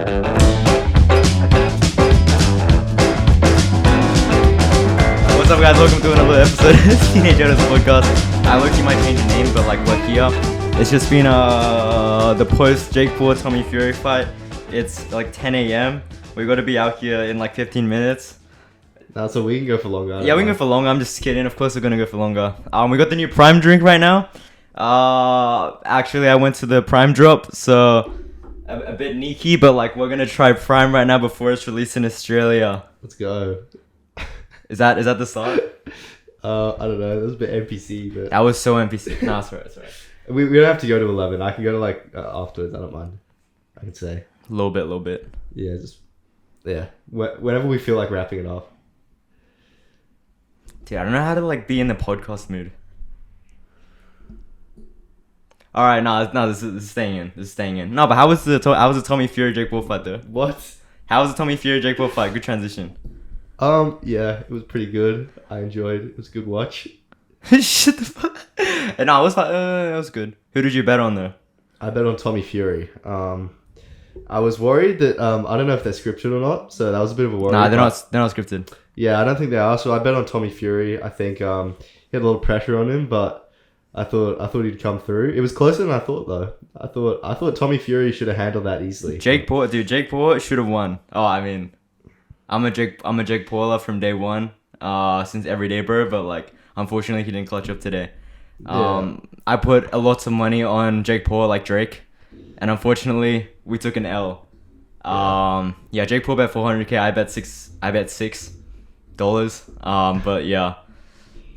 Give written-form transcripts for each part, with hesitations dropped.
What's up, guys? Welcome to another episode of Teenage Otis Podcast. I look, you might change the name, but like we're here. It's just been the post Jake Paul Tommy Fury fight. It's like 10 a.m. We got to be out here in like 15 minutes. No, so we can go for longer. Yeah, we can go for longer. I'm just kidding. Of course, we're gonna go for longer. We got the new Prime drink right now. Actually, I went to the Prime drop, so a bit sneaky, but like we're gonna try Prime right now before it's released in Australia. Let's go. Is that the start? I don't know. That was a bit NPC, but That was so NPC. No, it's alright. we don't have to go to 11. I can go to like afterwards. I don't mind. I can say A little bit. Yeah. Whenever we feel like wrapping it up. Dude, I don't know how to like be in the podcast mood. All right, this is staying in. No, but how was the Tommy Fury Jake Paul fight though? What? How was the Tommy Fury Jake Paul fight? Good transition. Yeah, it was pretty good. I enjoyed it. It was a good watch. Shut the fuck. No, it was good. Who did you bet on though? I bet on Tommy Fury. I was worried that I don't know if they're scripted or not, so that was a bit of a worry. Nah, they're not scripted. Yeah, I don't think they are. So I bet on Tommy Fury. I think he had a little pressure on him, but I thought he'd come through. It was closer than I thought though. I thought Tommy Fury should have handled that easily. Jake Paul should have won. Oh, I mean, I'm a Jake Pauler from day one. Since every day, bro. But like, unfortunately, he didn't clutch up today. I put a lot of money on Jake Paul, like Drake, and unfortunately, we took an L. Jake Paul bet 400k. I bet $6. But yeah,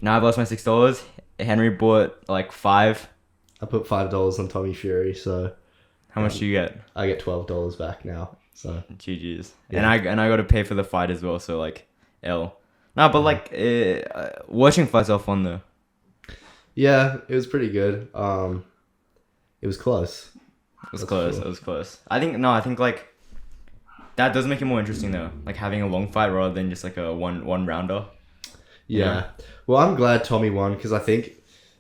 now I've lost my $6. Henry bought like $5. I put $5 on Tommy Fury, so How much do you get? I get $12 back now. So GG's. Yeah. And I got to pay for the fight as well. So like L. No, but like watching fights are fun though. yeah, it was pretty good. It was close. It was close. I think like that does make it more interesting though. Like having a long fight rather than just like a one rounder. Yeah. Well, I'm glad Tommy won because I think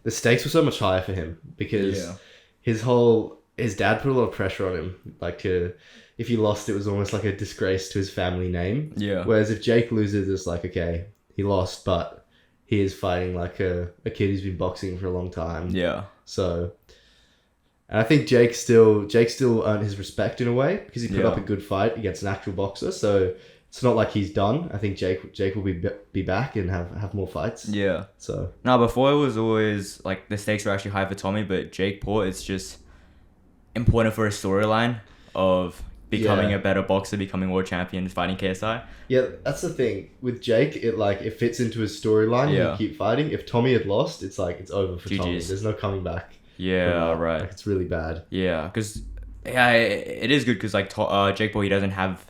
the stakes were so much higher for him because his dad put a lot of pressure on him. Like if he lost, it was almost like a disgrace to his family name. Yeah. Whereas if Jake loses, it's like, okay, he lost, but he is fighting like a kid who's been boxing for a long time. Yeah. So, and I think Jake still earned his respect in a way because he put up a good fight against an actual boxer. So it's not like he's done. I think Jake will be back and have more fights. Yeah. So no, before it was always like the stakes were actually high for Tommy, but Jake Paul, it's just important for a storyline of becoming a better boxer, becoming world champion, fighting KSI. Yeah, that's the thing with Jake. It fits into his storyline. Yeah. And keep fighting. If Tommy had lost, it's like it's over for Tommy. GG's. There's no coming back. Yeah, right. Like, it's really bad. Yeah, because it is good because like Jake Paul, he doesn't have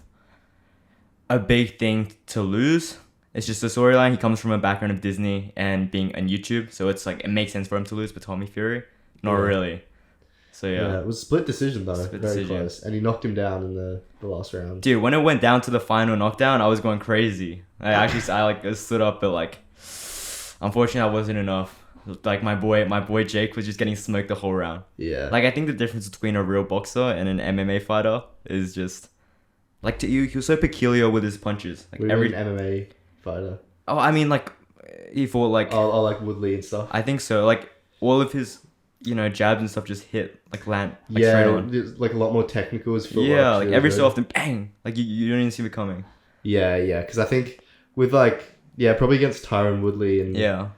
a big thing to lose. It's just a storyline. He comes from a background of Disney and being on YouTube, so it's like it makes sense for him to lose. But Tommy Fury, not really. So yeah, it was a split decision though. Split Very decision. close, and he knocked him down in the last round. dude, when it went down to the final knockdown, I was going crazy. I stood up, but like, unfortunately, that wasn't enough. Like my boy Jake was just getting smoked the whole round. Yeah. Like I think the difference between a real boxer and an MMA fighter is just like he was so peculiar with his punches. Like every MMA fighter. Oh, I mean like he fought like like Woodley and stuff. I think so. Like all of his jabs and stuff just hit like land like straight on. It's like a lot more technical as Yeah, like every so often, bang! Like you don't even see it coming. Yeah, because I think with probably against Tyron Woodley and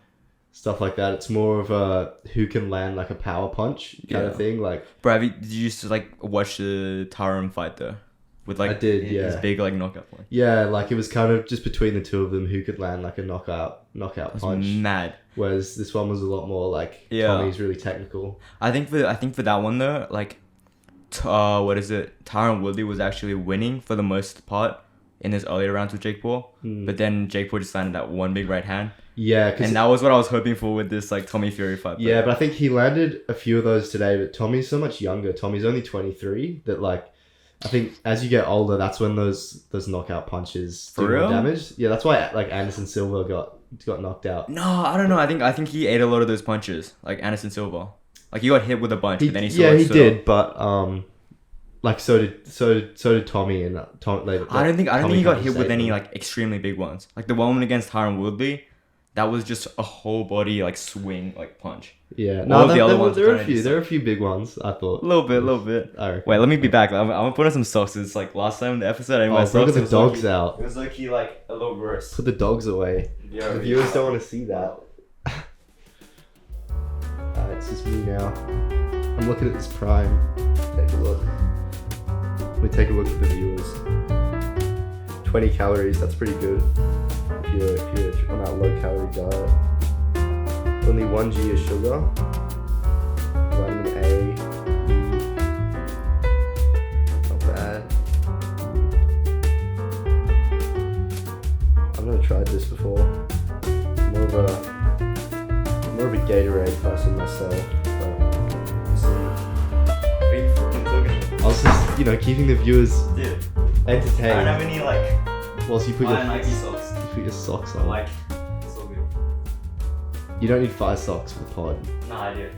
stuff like that, it's more of a who can land like a power punch kind of thing. Like, bro, did you used to like watch the Tyron fight though? With like I did, his big like knockout point. Yeah, like it was kind of just between the two of them who could land like a knockout punch. Mad. Whereas this one was a lot more like Tommy's really technical. I think for that one though, like, Tyron Woodley was actually winning for the most part in his earlier rounds with Jake Paul, but then Jake Paul just landed that one big right hand. Yeah, and that was what I was hoping for with this like Tommy Fury fight. Yeah, but I think he landed a few of those today. But Tommy's so much younger. Tommy's only 23. That like, I think as you get older, that's when those knockout punches do more damage. Yeah, that's why like Anderson Silva got knocked out. No, I don't know. I think he ate a lot of those punches, like Anderson Silva. Like he got hit with a bunch, but then he did. But Like so did Tommy and Tom. Like, I don't think Tommy he got kind of hit with saved any him. like extremely big ones. Like the one against Tyron Woodley, that was just a whole body like swing like punch. Yeah, All no, of the other ones there are a kinda few. just, There are a few big ones. I thought. A little bit. I reckon. Wait, let me be back. I'm gonna put on some socks. It's like last time in the episode I didn't wear Oh, socks. bring the dogs out. It was like he like a little worse. Put the dogs away. Yeah, The viewers don't want to see that. It's just me now. I'm looking at this prime. Take a look. We take a look at the viewers. 20 calories. That's pretty good. If you're on that low calorie diet. Only 1 g of sugar. Vitamin A. Not bad. I've never tried this before. More of a Gatorade person myself. I was just, keeping the viewers Dude, entertained. I don't have any like Whilst you put your Nike socks. you put your socks on. Like, it's all good. You don't need 5 socks for the pod. Nah, I do.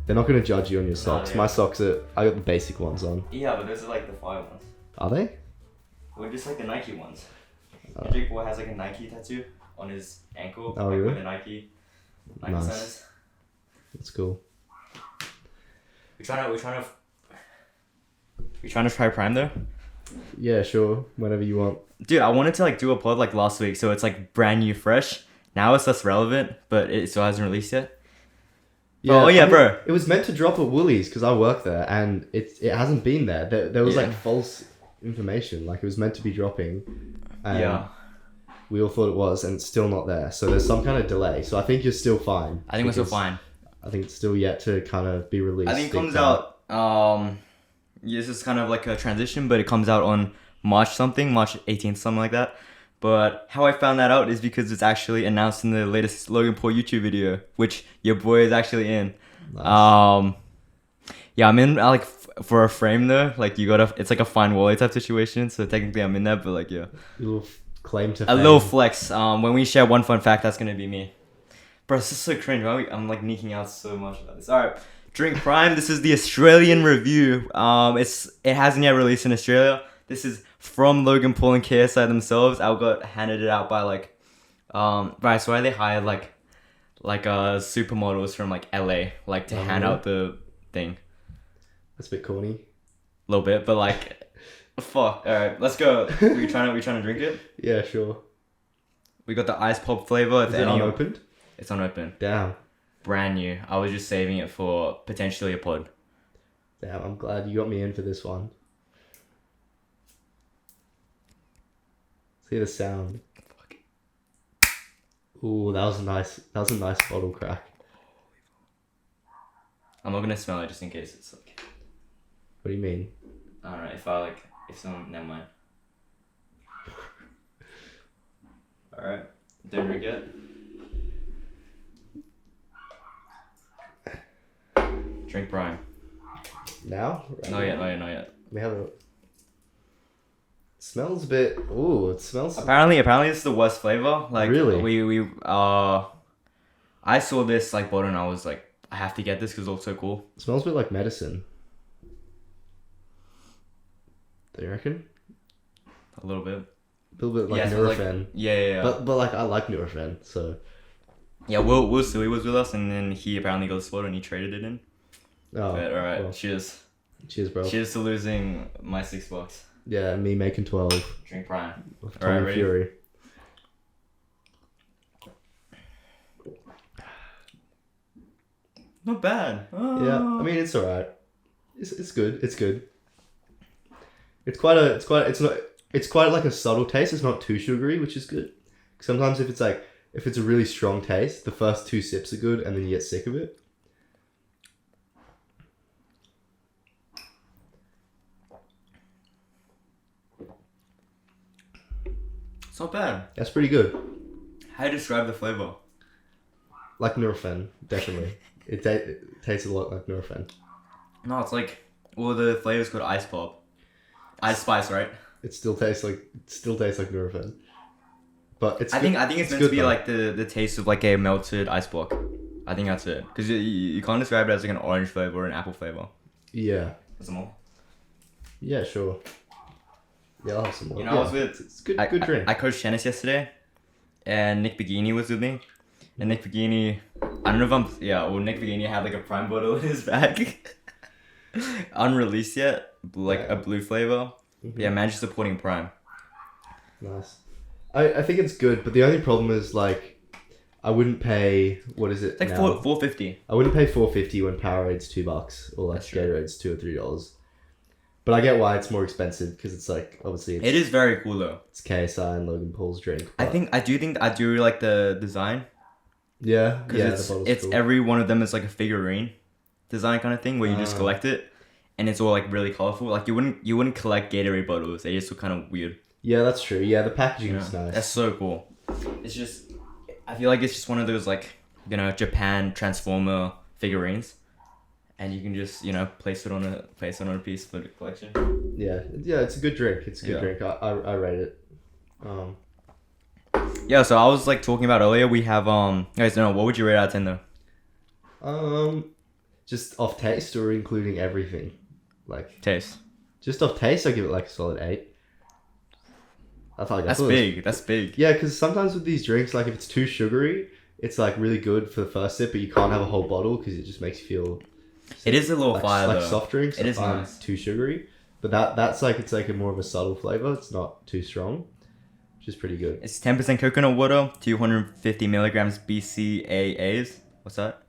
They're not gonna judge you on your socks. yeah. My socks I got the basic ones on. Yeah, but those are like the fire ones. Are they? Or just like the Nike ones. Oh. Jake Boy has like a Nike tattoo on his ankle. Oh, like, really? With the Nike Nice. centers. That's cool. We're trying to try Prime though. Yeah, sure. Whenever you want. Dude, I wanted to like do a pod like last week, so it's like brand new, fresh. Now it's less relevant, but it still hasn't released yet. Oh, yeah, bro. It was meant to drop at Woolies because I work there, and it hasn't been there. There was like false information. Like it was meant to be dropping. And Yeah. We all thought it was, and it's still not there. So there's some kind of delay. So I think you're still fine. I think we're still because fine. I think it's still yet to kind of be released. I think it big comes time. out. This is kind of like a transition, but it comes out on March 18th, something like that. But how I found that out is because it's actually announced in the latest Logan Paul YouTube video, which your boy is actually in. Nice. Yeah, I'm in like for a frame though. Like it's like a fine Wally type situation. So technically I'm in that, but like yeah, A little claim to a fame. little flex. When we share one fun fact, that's gonna be me. Bro, this is so cringe. I'm like neeking out so much about this. All right, Drink Prime. This is the Australian review. It hasn't yet released in Australia. This is from Logan Paul and KSI themselves. I got handed it out by like, I swear they hired like supermodels from like LA like to hand out the thing. That's a bit corny. A little bit, but like, fuck. All right, let's go. We trying to drink it. Yeah, sure. We got the ice pop flavor. Is it unopened? It's unopened. Damn. Brand new. I was just saving it for potentially a pod. Damn, I'm glad you got me in for this one. See the sound. Ooh, that was a nice bottle crack. I'm not gonna smell it just in case it's like. What do you mean? I don't know if someone never mind. All right, don't drink it. Drink Prime. Now? Right Not now? yet. Let me have a... Smells a bit... Ooh, it smells... Apparently this is the worst flavor. Like Really? I saw this like bottle and I was like, I have to get this because it looks so cool. It smells a bit like medicine. Do you reckon? A little bit. A little bit like Yeah, it smells Nurofen. like, yeah. But like I like Nurofen, so... Yeah, Will Suey was with us and then he apparently got the spot and he traded it in. Oh, But alright, well, cheers. cheers, bro. Cheers to losing my $6. Yeah, me making 12. Drink Prime. With Alright, Tommy ready? Fury. Not bad. Oh. Yeah, I mean it's alright. It's good. It's good. It's quite like a subtle taste. It's not too sugary, which is good. Sometimes if it's a really strong taste, the first 2 sips are good, and then you get sick of it. It's not bad. That's pretty good. How do you describe the flavor? Like Nurofen, definitely. It tastes a lot like Nurofen. No, it's like, well, the flavor's called Ice Pop. Ice Spice, right? It still tastes like Nurofen. But it's I think it's meant good to be though. like the taste of like a melted ice block. I think that's it. Because you can't describe it as like an orange flavor or an apple flavor. Yeah. That's more. Yeah, sure. Yeah, I'll have some more. You know, I was with. It's good drink. I coached tennis yesterday, and Nick Bigini was with me. And Nick Bigini, I don't know if Nick Bigini had like a Prime bottle in his bag. Unreleased yet, like a blue flavor. Mm-hmm. Yeah, man, just supporting Prime. Nice. I think it's good, but the only problem is like, I wouldn't pay, what is it? It's like now? $4.50. I wouldn't pay $4.50 when Powerade's $2 or like Gatorade's $2 or $3. But I get why it's more expensive because it's like obviously It is very cool though. It's KSI and Logan Paul's drink. I do like the design. Yeah, because it's cool. Every one of them is like a figurine design kind of thing where you just collect it, and it's all like really colorful. Like you wouldn't collect Gatorade bottles. They just look kind of weird. Yeah, that's true. Yeah, the packaging is nice. That's so cool. It's just, I feel like it's just one of those like, you know, Japan Transformer figurines, and you can just, you know, place it on a piece for the collection. Yeah, it's a good drink. It's a good drink. I rate it. Yeah, so I was like talking about earlier. We have guys, no, what would you rate out of 10 though? Just off taste or including everything, like taste. Just off taste, I give it like a solid 8. That's big. That's big. Yeah, because sometimes with these drinks, like if it's too sugary, it's like really good for the first sip, but you can't have a whole bottle because it just makes you feel. It is a little like, fire like though. Soft drinks. It is nice. Too sugary, but that's like it's like a more of a subtle flavor. It's not too strong, which is pretty good. It's 10% coconut water, 250 milligrams BCAAs. What's that?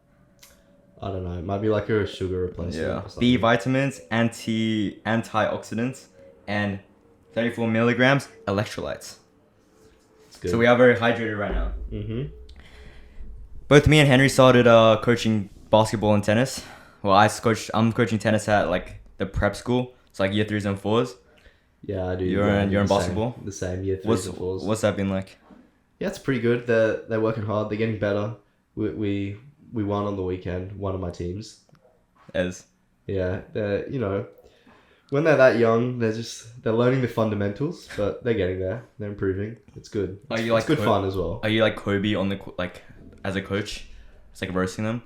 I don't know. It might be like a sugar replacement. Yeah. Or something. B vitamins, antioxidants, and 34 milligrams electrolytes. It's good. So we are very hydrated right now. Mm-hmm. Both me and Henry started coaching basketball and tennis. Well, I'm coaching tennis at like the prep school. It's like year 3s and 4s. Yeah, I do. You're in basketball? The same year 3s and 4s. What's that been like? Yeah, it's pretty good. They're working hard. They're getting better. We won on the weekend. One of my teams. Yeah, they're, you know, when they're that young, they're learning the fundamentals, but they're getting there. They're improving. It's good. It's good fun as well. Are you like Kobe on the like as a coach? It's like roasting them.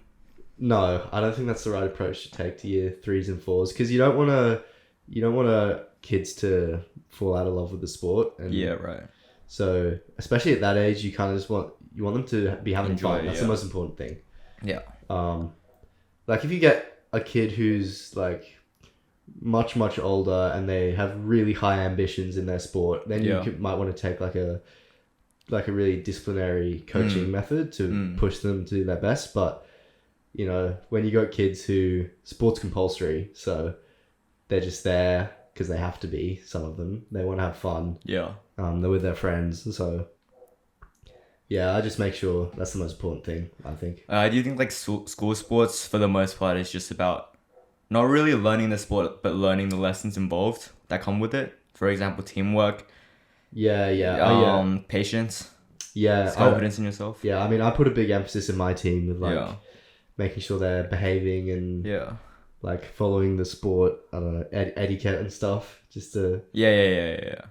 No, I don't think that's the right approach to take to year 3s and 4s because you don't want kids to fall out of love with the sport. And yeah, right. So especially at that age, you kind of just want them to be having fun. That's the most important thing. Yeah. Like if you get a kid who's like much older and they have really high ambitions in their sport, then you might want to take like a really disciplinary coaching method to push them to do their best. But you know, when you got kids who sports compulsory, so they're just there because they have to be. Some of them they want to have fun. Yeah. They're with their friends, so. Yeah, I just make sure that's the most important thing, I think. Do you think like school sports for the most part is just about not really learning the sport, but learning the lessons involved that come with it? For example, teamwork. Yeah. Patience. Yeah. Confidence in yourself. Yeah, I mean, I put a big emphasis in my team with like making sure they're behaving and like following the sport, I don't know, etiquette and stuff, just to... Yeah.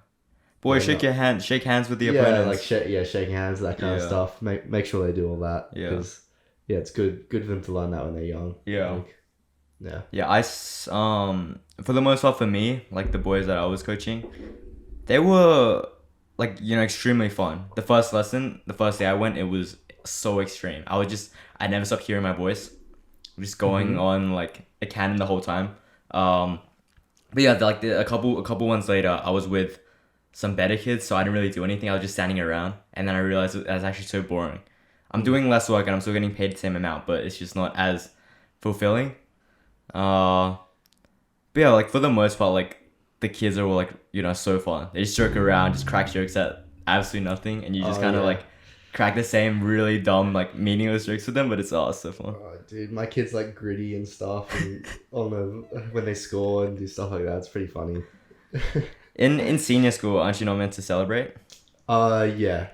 Boys, shake hands with the opponents. Shaking hands, that kind of stuff. Make sure they do all that. Yeah. Because, it's good for them to learn that when they're young. Yeah. Yeah, for the most part for me, like the boys that I was coaching, they were like, you know, extremely fun. The first day I went, it was so extreme. I never stopped hearing my voice, just going on like a cannon the whole time. But yeah, like a couple ones later, I was with some better kids, so I didn't really do anything. I was just standing around, and then I realized it was actually so boring. I'm doing less work and I'm still getting paid the same amount, but it's just not as fulfilling. But yeah, like for the most part, like the kids are all like, you know, so fun. They just joke around, just crack jokes at absolutely nothing, and you just kind of like crack the same really dumb, like meaningless jokes with them, but it's so fun. Oh, dude, my kids like gritty and stuff, and when they score and do stuff like that, it's pretty funny. In senior school, aren't you not meant to celebrate? Yeah.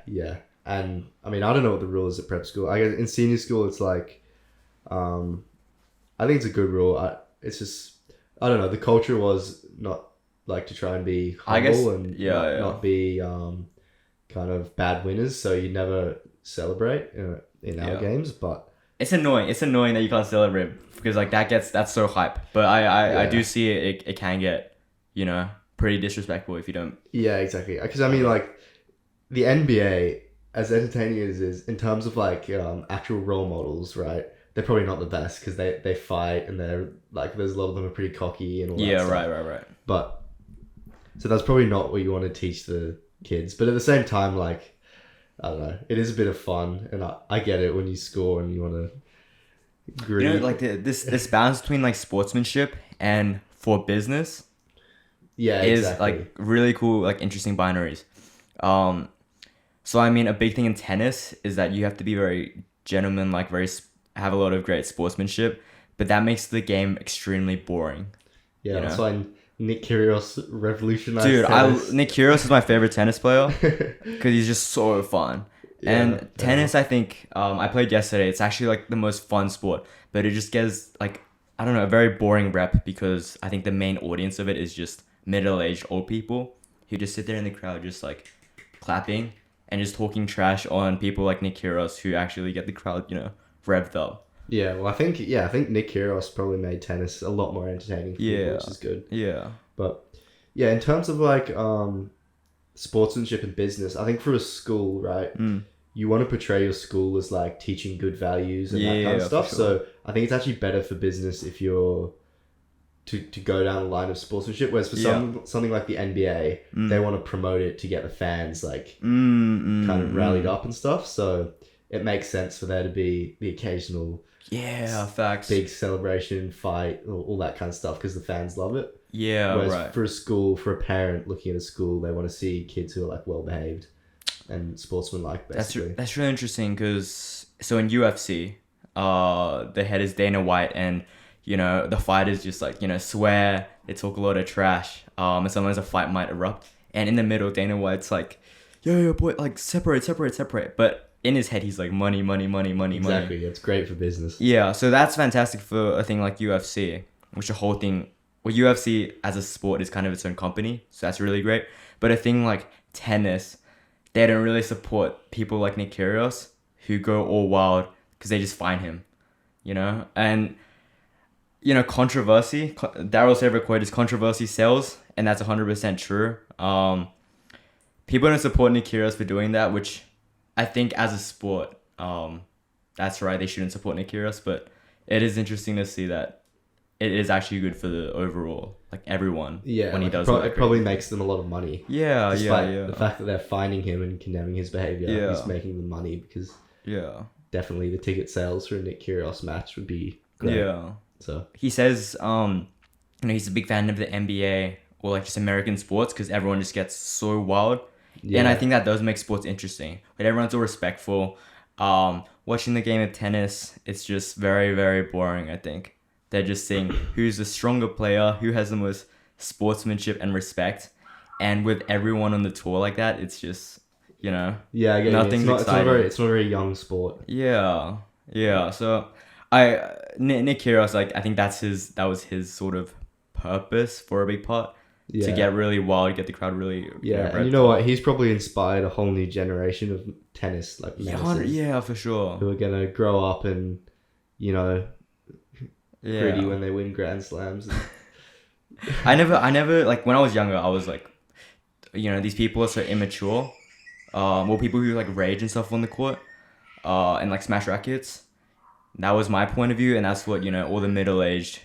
And I mean, I don't know what the rule is at prep school. I guess in senior school, it's like, I think it's a good rule. It's just, I don't know. The culture was not like to try and be humble and not be kind of bad winners. So you never celebrate in our games, but it's annoying. It's annoying that you can't celebrate because like that's so hype. But I do see it can get, pretty disrespectful if you don't. Yeah, exactly. Because I mean, like, the NBA, as entertaining as it is, in terms of like actual role models, right? They're probably not the best because they fight and they're like, there's a lot of them are pretty cocky and all that stuff. Right. But so that's probably not what you want to teach the kids. But at the same time, like, I don't know, it is a bit of fun, and I get it when you score and you want to agree. Like this balance between like sportsmanship and for business. Yeah, is exactly. like really cool, like interesting binaries. So I mean, a big thing in tennis is that you have to be very gentleman, like have a lot of great sportsmanship, but that makes the game extremely boring. Yeah, that's why Nick Kyrgios revolutionized Dude, tennis. Nick Kyrgios is my favorite tennis player because he's just so fun. And tennis, I think, I played yesterday. It's actually like the most fun sport, but it just gets like, I don't know, a very boring rep because I think the main audience of it is just middle-aged old people who just sit there in the crowd just like clapping and just talking trash on people like Nick Kyrgios who actually get the crowd, revved up. Yeah, well, I think Nick Kyrgios probably made tennis a lot more entertaining for people, which is good. Yeah. But yeah, in terms of like sportsmanship and business, I think for a school, right, you want to portray your school as like teaching good values and that kind of stuff. Sure. So I think it's actually better for business if you're to go down the line of sportsmanship, whereas for something like the NBA, they want to promote it to get the fans like kind of rallied up and stuff. So it makes sense for there to be the occasional facts, big celebration, fight, all that kind of stuff because the fans love it. Yeah, whereas right. for a school, for a parent looking at a school, they want to see kids who are like well behaved and sportsmanlike. Basically, that's really interesting because so in UFC, the head is Dana White and. The fighters just like, swear, they talk a lot of trash. And sometimes a fight might erupt. And in the middle, Dana White's like, yo, boy, like, separate. But in his head, he's like, money. Exactly, it's great for business. Yeah, so that's fantastic for a thing like UFC, which UFC as a sport is kind of its own company. So that's really great. But a thing like tennis, they don't really support people like Nick Kyrgios who go all wild because they just find him, And... controversy. Daryl's favorite quote is controversy sells, and that's 100% true. People don't support Nick Kyrgios for doing that, which I think as a sport, that's right. They shouldn't support Nick Kyrgios, but it is interesting to see that it is actually good for the overall, like everyone. Yeah, when he does it probably makes them a lot of money. Yeah, the fact that they're finding him and condemning his behavior is making them money because definitely the ticket sales for a Nick Kyrgios match would be great. Yeah. So he says, he's a big fan of the NBA or like just American sports because everyone just gets so wild. Yeah. And I think that does make sports interesting. But everyone's so respectful. Watching the game of tennis, it's just very, very boring, I think. They're just saying who's the stronger player, who has the most sportsmanship and respect. And with everyone on the tour like that, it's just, Yeah, I get nothing's exciting. It's not a very young sport. Yeah. So... Nick Kyrgios, like I think that was his sort of purpose for a big part to get really wild, get the crowd really and you know what? He's probably inspired a whole new generation of tennis like yeah, for sure, who are gonna grow up and gritty when they win Grand Slams. I never like when I was younger, I was like, these people are so immature. People who like rage and stuff on the court, and like smash rackets. That was my point of view, and that's what, all the middle-aged,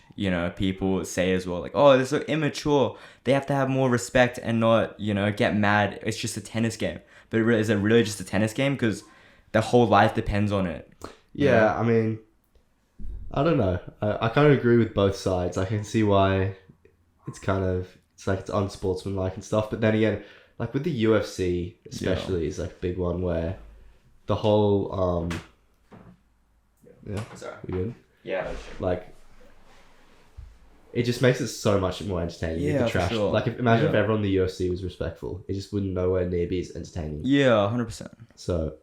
people say as well. Like, oh, they're so immature. They have to have more respect and not, get mad. It's just a tennis game. But is it really just a tennis game? Because their whole life depends on it. Yeah, I mean, I don't know. I kind of agree with both sides. I can see why it's like it's unsportsmanlike and stuff. But then again, like with the UFC especially is like a big one where the whole... Yeah, sorry. We good? Yeah. Like, it just makes it so much more entertaining. Yeah, the trash. for sure. Like, imagine if everyone in the UFC was respectful, it just wouldn't nowhere near be as entertaining. Yeah, 100%. So,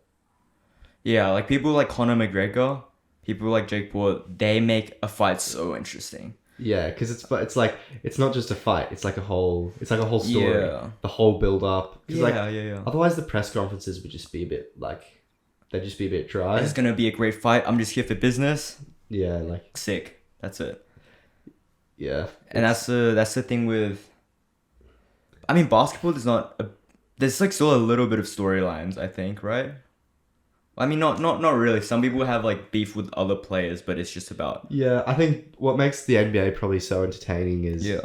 yeah, like people like Conor McGregor, people like Jake Paul, they make a fight so interesting. Yeah, because it's like it's not just a fight; it's like a whole story. Yeah. The whole build up. Yeah. Otherwise, the press conferences would just be a bit like. They'd just be a bit dry. It's gonna be a great fight. I'm just here for business. Yeah, like sick. That's it. Yeah, and that's the thing with I mean, basketball is not a, there's like still a little bit of storylines, I think, right? I mean, not really. Some people have like beef with other players, but it's just about Yeah, I think what makes the NBA probably so entertaining is yeah.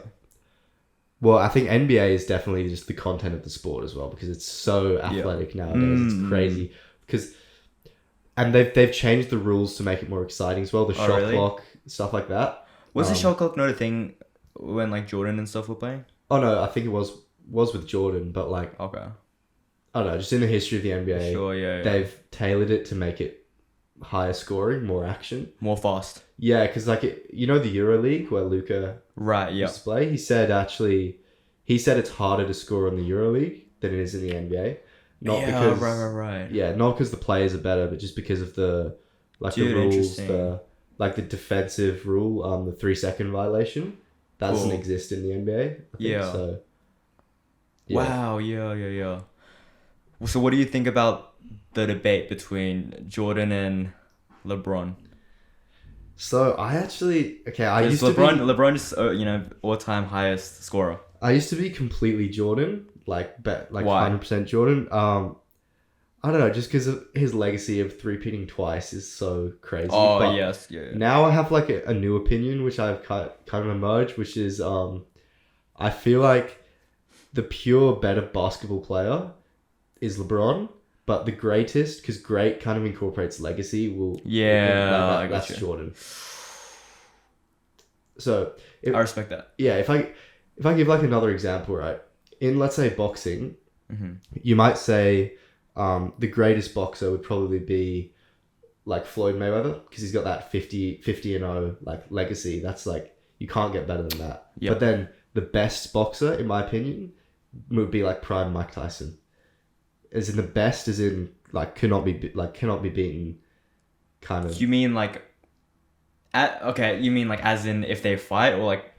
Well, I think NBA is definitely just the content of the sport as well because it's so athletic nowadays. It's crazy and they've changed the rules to make it more exciting as well. The shot clock, stuff like that. Was the shot clock not a thing when like Jordan and stuff were playing? Oh no, I think it was with Jordan, but like Okay. I don't know, just in the history of the NBA, Sure, yeah. they've tailored it to make it higher scoring, more action. More fast. Yeah, because like you know the EuroLeague where Luka Right, yeah. used to play. He said it's harder to score in the EuroLeague than it is in the NBA. Not because right. Yeah, not because the players are better, but just because of the the rules, the defensive rule, the 3-second violation that doesn't exist in the NBA. I think, so. Yeah. Wow. Yeah. So, what do you think about the debate between Jordan and LeBron? So I actually LeBron is all-time highest scorer. I used to be completely Jordan, like 100% Jordan. I don't know, just because of his legacy of three-peating twice is so crazy. Oh, but yes. Yeah. Now I have like a new opinion, which I've kind of emerged, which is I feel like the pure better basketball player is LeBron, but the greatest, because great kind of incorporates legacy, that's Jordan. So I respect that. Yeah, if I give like another example, right? In let's say boxing, Mm-hmm. you might say the greatest boxer would probably be like Floyd Mayweather because he's got that 50-0 like legacy. That's like you can't get better than that. Yep. But then the best boxer, in my opinion, would be like prime Mike Tyson. As in the best, as in like cannot be beaten. Kind of. You mean like, you mean like as in if they fight or like.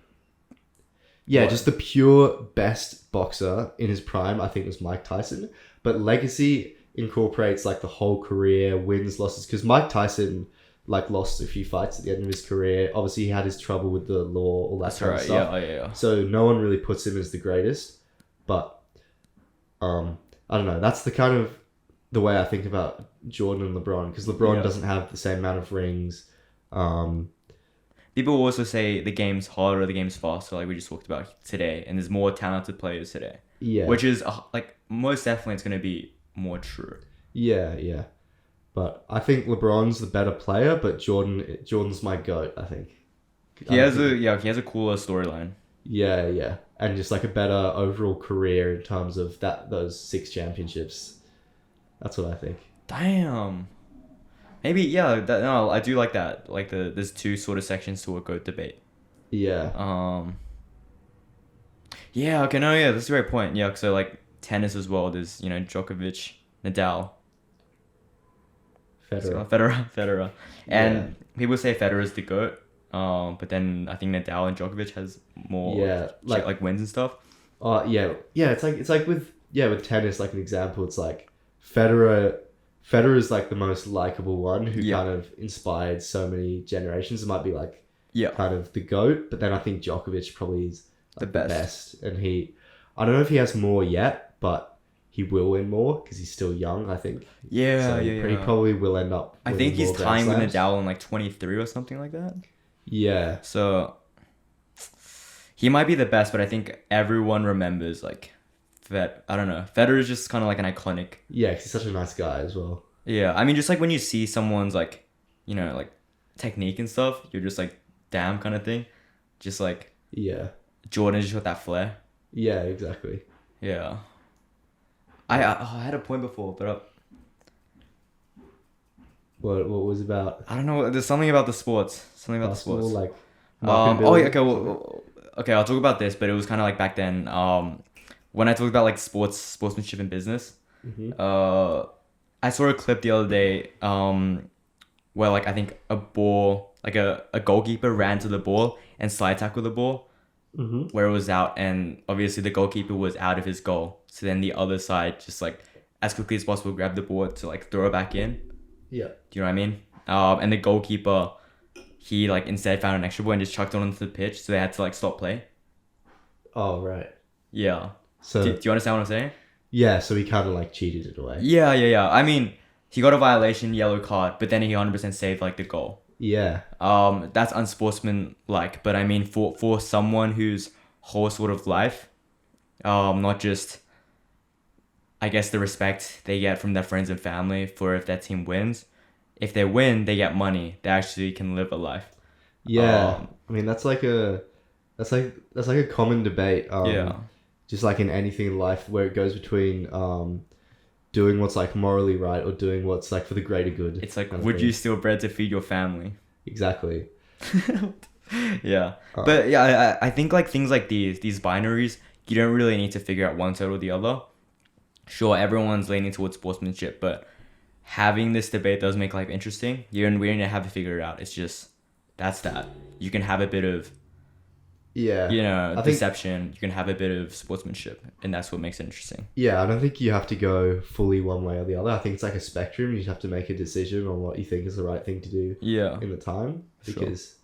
Yeah, what? Just the pure best boxer in his prime, I think, was Mike Tyson. But legacy incorporates like the whole career, wins, losses. Because Mike Tyson like lost a few fights at the end of his career. Obviously, he had his trouble with the law, all that kind of stuff. Yeah. So no one really puts him as the greatest. But I don't know. That's the kind of the way I think about Jordan and LeBron. Because LeBron doesn't have the same amount of rings. People also say the game's harder or the game's faster, like we just talked about today, and there's more talented players today. Yeah. Which is, like, most definitely it's going to be more true. Yeah. But I think LeBron's the better player, but Jordan's my GOAT, I think. He has a cooler storyline. Yeah. And just like a better overall career in terms of those 6 championships. That's what I think. Damn. Maybe, yeah, no, I do like that. Like, there's 2 sort of sections to a GOAT debate. Yeah. Yeah, okay, no, yeah, that's a great point. Yeah, so, like, tennis as well, there's, Djokovic, Nadal. Federer. And people say Federer's the GOAT, but then I think Nadal and Djokovic has more, like wins and stuff. Yeah, it's like with tennis, like an example, it's like Federer is like the most likable one who kind of inspired so many generations. It might be like kind of the GOAT, but then I think Djokovic probably is like the best. And I don't know if he has more yet, but he will win more because he's still young, I think. Yeah, He probably will end up I think he's tying with Nadal in like 23 or something like that. Yeah. So he might be the best, but I think everyone remembers like I don't know. Federer is just kind of like an iconic. Yeah, because he's such a nice guy as well. Yeah, I mean, just like when you see someone's like, like technique and stuff, you're just like, damn, kind of thing. Just like. Yeah. Jordan just with that flair. Yeah, exactly. Yeah. I had a point before, but. What was about? I don't know. There's something about the sports. Basketball, like. Okay. I'll talk about this, but it was kind of like back then. When I talked about like sportsmanship and business, I saw a clip the other day, where like I think a ball, like a goalkeeper ran to the ball and slide tackled the ball, where it was out, and obviously the goalkeeper was out of his goal. So then the other side just like as quickly as possible grabbed the ball to like throw it back in. Yeah. Do you know what I mean? And the goalkeeper, he like instead found an extra ball and just chucked it onto the pitch, so they had to like stop play. Oh right. Yeah. So Do you understand what I'm saying? yeah, so he kind of like cheated it away. Yeah. I mean, he got a violation, yellow card, but then he 100% saved like the goal. Yeah. That's unsportsmanlike, but I mean, for someone whose whole sort of life, not just, I guess, the respect they get from their friends and family for if that team wins. If they win, they get money. They actually can live a life. Yeah. I mean, that's like a common debate. Yeah. Just like in anything in life where it goes between doing what's like morally right or doing what's like for the greater good. It's like, would you steal bread to feed your family? Exactly. Yeah. But yeah, I think like things like these binaries, you don't really need to figure out one side or the other. Sure, everyone's leaning towards sportsmanship, but having this debate does make life interesting. We don't have to figure it out. It's just, that's that. You can have a bit of, Yeah. deception. You can have a bit of sportsmanship, and that's what makes it interesting. Yeah, I don't think you have to go fully one way or the other. I think it's like a spectrum. You just have to make a decision on what you think is the right thing to do in the time. Because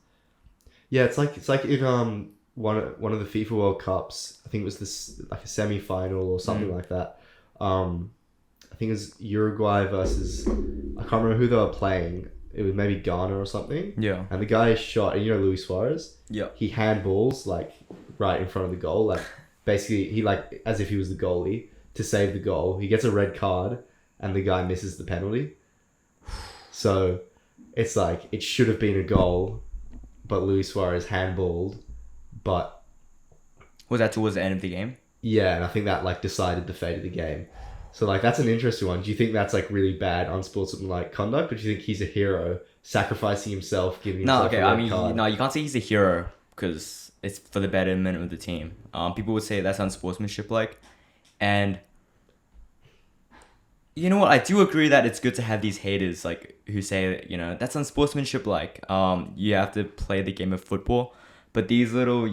it's like in one of the FIFA World Cups, I think it was this like a semi-final or something like that. I think it was Uruguay versus, I can't remember who they were playing. It was maybe Ghana or something. Yeah. And the guy shot, and you know Luis Suarez? Yeah. He handballs like right in front of the goal. Like basically he like, as if he was the goalie to save the goal. He gets a red card and the guy misses the penalty. So it's like, it should have been a goal, but Luis Suarez handballed. But Was that towards the end of the game? yeah, and I think that like decided the fate of the game. So like that's an interesting one. Do you think that's like really bad unsportsmanlike conduct, or do you think he's a hero sacrificing himself, giving himself a red card? No, you can't say he's a hero because it's for the betterment of the team. People would say that's unsportsmanship-like, and you know what? I do agree that it's good to have these haters like who say that's unsportsmanship-like. You have to play the game of football, but these little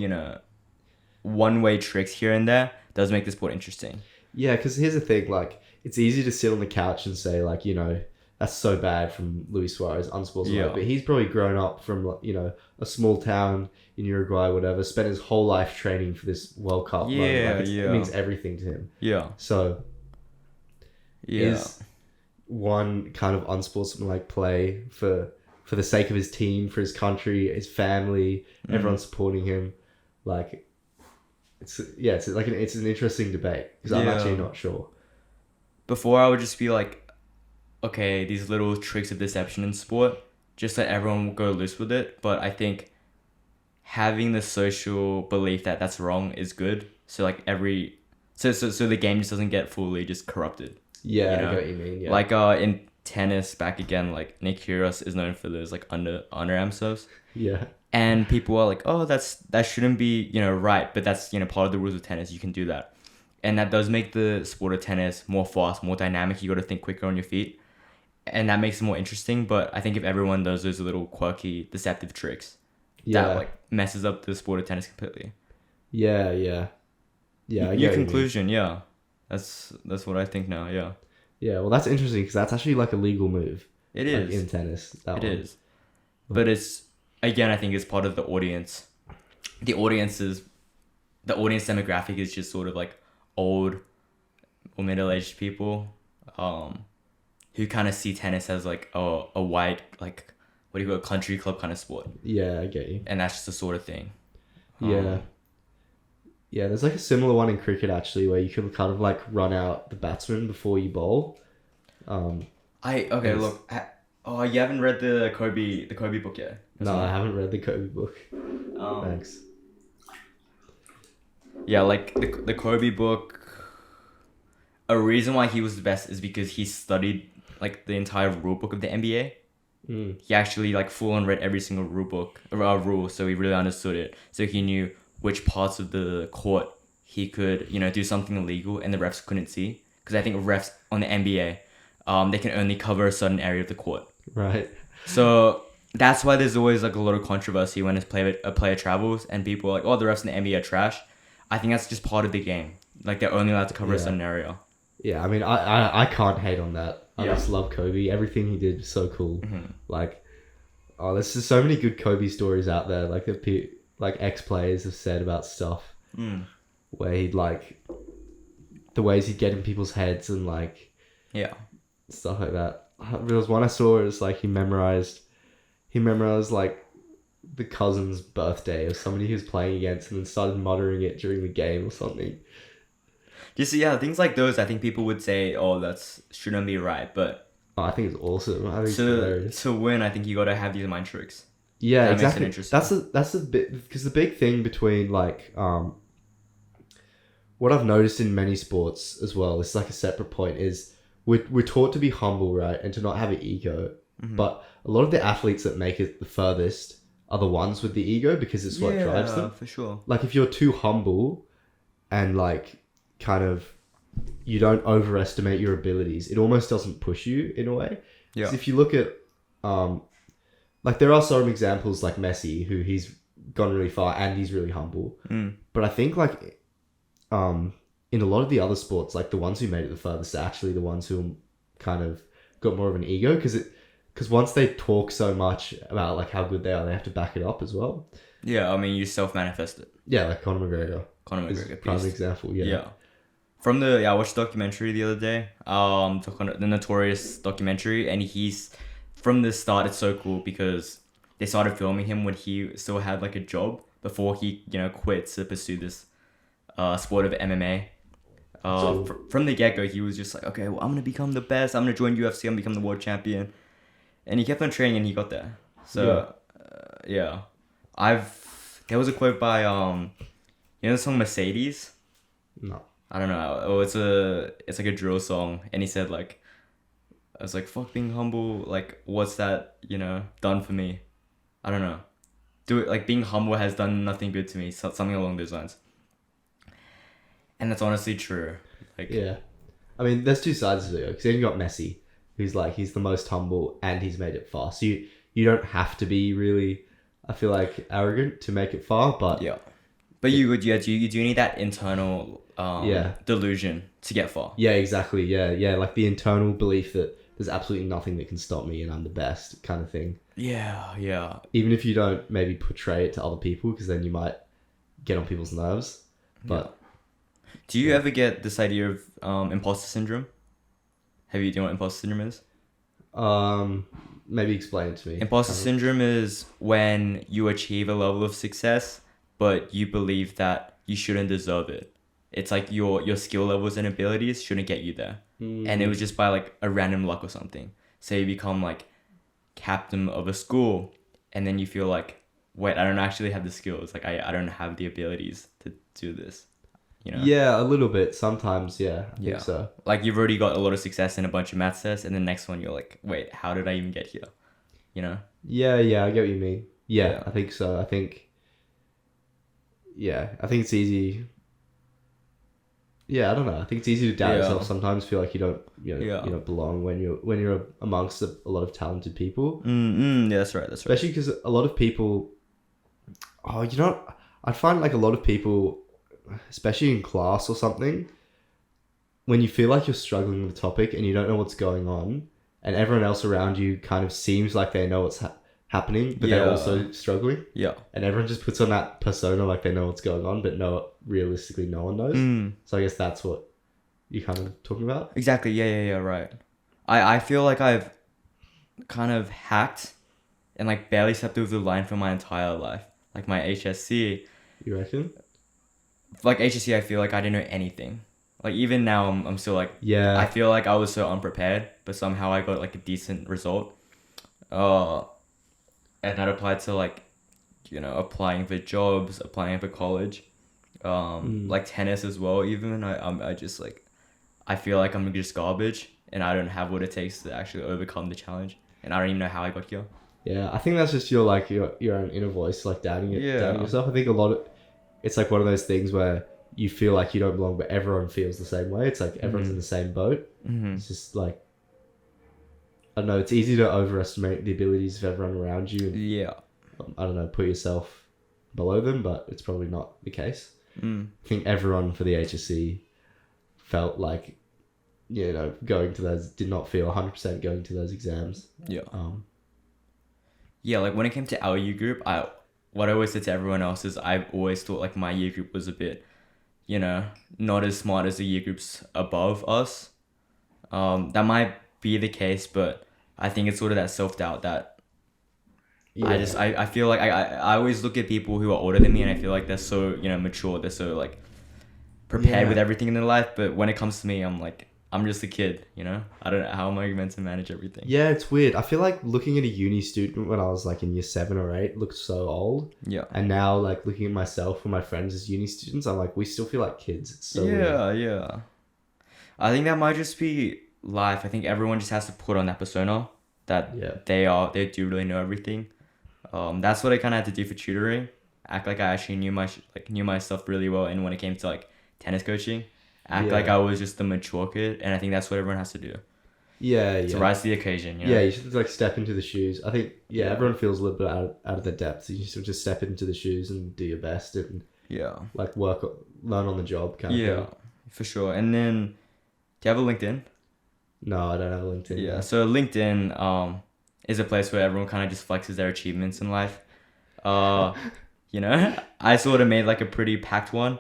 one-way tricks here and there does make the sport interesting. Yeah, because here's the thing, like, it's easy to sit on the couch and say, like, that's so bad from Luis Suarez, unsportsmanlike. Yeah. But he's probably grown up from, a small town in Uruguay, whatever, spent his whole life training for this World Cup. It means everything to him. Yeah. So, is one kind of unsportsmanlike play for the sake of his team, for his country, his family, everyone supporting him, like... It's an interesting debate because I'm actually not sure. Before I would just be like, okay, these little tricks of deception in sport, just let everyone go loose with it. But I think having the social belief that that's wrong is good. So like so the game just doesn't get fully just corrupted. Yeah, I get what you mean. Yeah. Like in tennis, back again, like Nick Kyrgios is known for those like underarm serves. Yeah. And people are like, oh, that shouldn't be, right. But that's, part of the rules of tennis. You can do that. And that does make the sport of tennis more fast, more dynamic. You got to think quicker on your feet. And that makes it more interesting. But I think if everyone does those little quirky, deceptive tricks, that like messes up the sport of tennis completely. Yeah. Your conclusion, yeah. That's what I think now, yeah. Yeah, well, that's interesting because that's actually like a legal move. It is. Like, in tennis. It is. But it's... Again, I think it's part of the audience. The audience demographic is just sort of like old or middle-aged people who kind of see tennis as like a white, like, what do you call it, country club kind of sport. Yeah, I get you. And that's just the sort of thing. Yeah, there's like a similar one in cricket actually where you can kind of like run out the batsman before you bowl. Look. Oh, you haven't read the Kobe book yet? No, I haven't read the Kobe book. Thanks. Yeah, like the Kobe book. A reason why he was the best is because he studied like the entire rule book of the NBA. He actually like full on read every single rule, so he really understood it. So he knew which parts of the court he could do something illegal and the refs couldn't see. Because I think refs on the NBA, they can only cover a certain area of the court. Right. So that's why there's always like a lot of controversy when a player travels and people are like, oh, the refs in the NBA are trash. I think that's just part of the game. Like they're only allowed to cover a certain area. Yeah, I mean, I can't hate on that. I just love Kobe. Everything he did was so cool. Mm-hmm. Like, there's just so many good Kobe stories out there. Like ex-players have said about stuff where he'd like, the ways he'd get in people's heads and like stuff like that. There was one I saw. It was like he memorized like the cousin's birthday of somebody he was playing against, and then started muttering it during the game or something. You see, yeah, things like those, I think people would say, "Oh, that's shouldn't be right," but I think it's awesome. I think it's hilarious. To win, I think you gotta have these mind tricks. Yeah, that exactly. Makes it interesting. That's the bit, because the big thing between like what I've noticed in many sports as well, it's like a separate point, is we're taught to be humble, right, and to not have an ego. Mm-hmm. But a lot of the athletes that make it the furthest are the ones with the ego, because it's what drives them. For sure. Like if you're too humble and like kind of you don't overestimate your abilities, it almost doesn't push you in a way. Yeah. 'Cause if you look at like there are some examples like Messi, who he's gone really far and he's really humble. But I think like in a lot of the other sports, like the ones who made it the furthest are actually the ones who kind of got more of an ego, because once they talk so much about like how good they are, they have to back it up as well. Yeah, I mean, you self-manifest it. Yeah, like Conor McGregor. Is a prime example. Yeah. I watched a documentary the other day. The Notorious documentary, and he's from the start. It's so cool because they started filming him when he still had like a job before he quit to pursue this sport of MMA. From the get-go, he was just like, okay, well, I'm gonna become the best. I'm gonna join UFC. I'm gonna become the world champion. And he kept on training, and he got there. So there was a quote by the song Mercedes. No. I don't know. Oh, it's like a drill song, and he said like, I was like, fuck being humble. Like, what's that done for me? I don't know. Do it like being humble has done nothing good to me. Something along those lines. And that's honestly true. Like, yeah, I mean, there's two sides to it, because then you got Messi, who's like, he's the most humble and he's made it far. So you don't have to be really, I feel like, arrogant to make it far, but but you do need that internal delusion to get far. Yeah, exactly. Yeah, like the internal belief that there's absolutely nothing that can stop me and I'm the best kind of thing. Yeah. Even if you don't maybe portray it to other people, because then you might get on people's nerves. But do you ever get this idea of imposter syndrome? Do you know what imposter syndrome is? Maybe explain it to me. Imposter syndrome is when you achieve a level of success, but you believe that you shouldn't deserve it. It's like your skill levels and abilities shouldn't get you there. And it was just by like a random luck or something. Say you become like captain of a school, and then you feel like, wait, I don't actually have the skills. Like I don't have the abilities to do this. Yeah, a little bit sometimes. Yeah, I think so. Like you've already got a lot of success in a bunch of math tests, and the next one you're like, wait, how did I even get here? Yeah, I get what you mean. Yeah, I think so. I think it's easy. Yeah, I don't know. I think it's easy to doubt yourself sometimes. Feel like you don't belong when you're amongst a lot of talented people. Yeah, that's right. Especially because a lot of people. I find like a lot of people, especially in class or something, when you feel like you're struggling with a topic and you don't know what's going on, and everyone else around you kind of seems like they know what's happening, but they're also struggling. Yeah. And everyone just puts on that persona like they know what's going on, but realistically no one knows. So I guess that's what you're kind of talking about. Exactly. Yeah, right. I feel like I've kind of hacked and like barely stepped over the line for my entire life. Like my HSC. You reckon? Like HSC, I feel like I didn't know anything. Like even now, I'm still like, I feel like I was so unprepared, but somehow I got like a decent result. And that applied to like, applying for jobs, applying for college, like tennis as well. Even I just like, I feel like I'm just garbage, and I don't have what it takes to actually overcome the challenge, and I don't even know how I got here. Yeah, I think that's just your own inner voice, like doubting yourself. I think it's like one of those things where you feel like you don't belong, but everyone feels the same way. It's like everyone's in the same boat. It's just like, I don't know, it's easy to overestimate the abilities of everyone around you. And, I don't know, put yourself below them, but it's probably not the case. I think everyone for the HSC felt like, going to those, did not feel 100% going to those exams. Like when it came to our year group, what I always said to everyone else is I've always thought like my year group was a bit, you know, not as smart as the year groups above us. That might be the case, but I think it's sort of that self-doubt that I feel like I always look at people who are older than me, and I feel like they're so, you know, mature, they're so like prepared with everything in their life, but when it comes to me, I'm like, I'm just a kid, you know? I don't know, how am I meant to manage everything? Yeah, it's weird. I feel like looking at a uni student when I was like in year 7 or 8 looked so old. Yeah. And now like looking at myself and my friends as uni students, I'm like, we still feel like kids. It's so weird. Yeah. I think that might just be life. I think everyone just has to put on that persona that they do really know everything. That's what I kind of had to do for tutoring. Act like I actually knew my stuff really well, and when it came to like tennis coaching, act like I was just the mature kid, and I think that's what everyone has to do. To rise to the occasion, you know? Yeah, you should like step into the shoes. I think everyone feels a little bit out of their depth. So you should just step into the shoes and do your best and like learn on the job kind of thing. Yeah, for sure. And then, do you have a LinkedIn? No, I don't have a LinkedIn. Yeah, so LinkedIn is a place where everyone kind of just flexes their achievements in life. You know, I sort of made like a pretty packed one.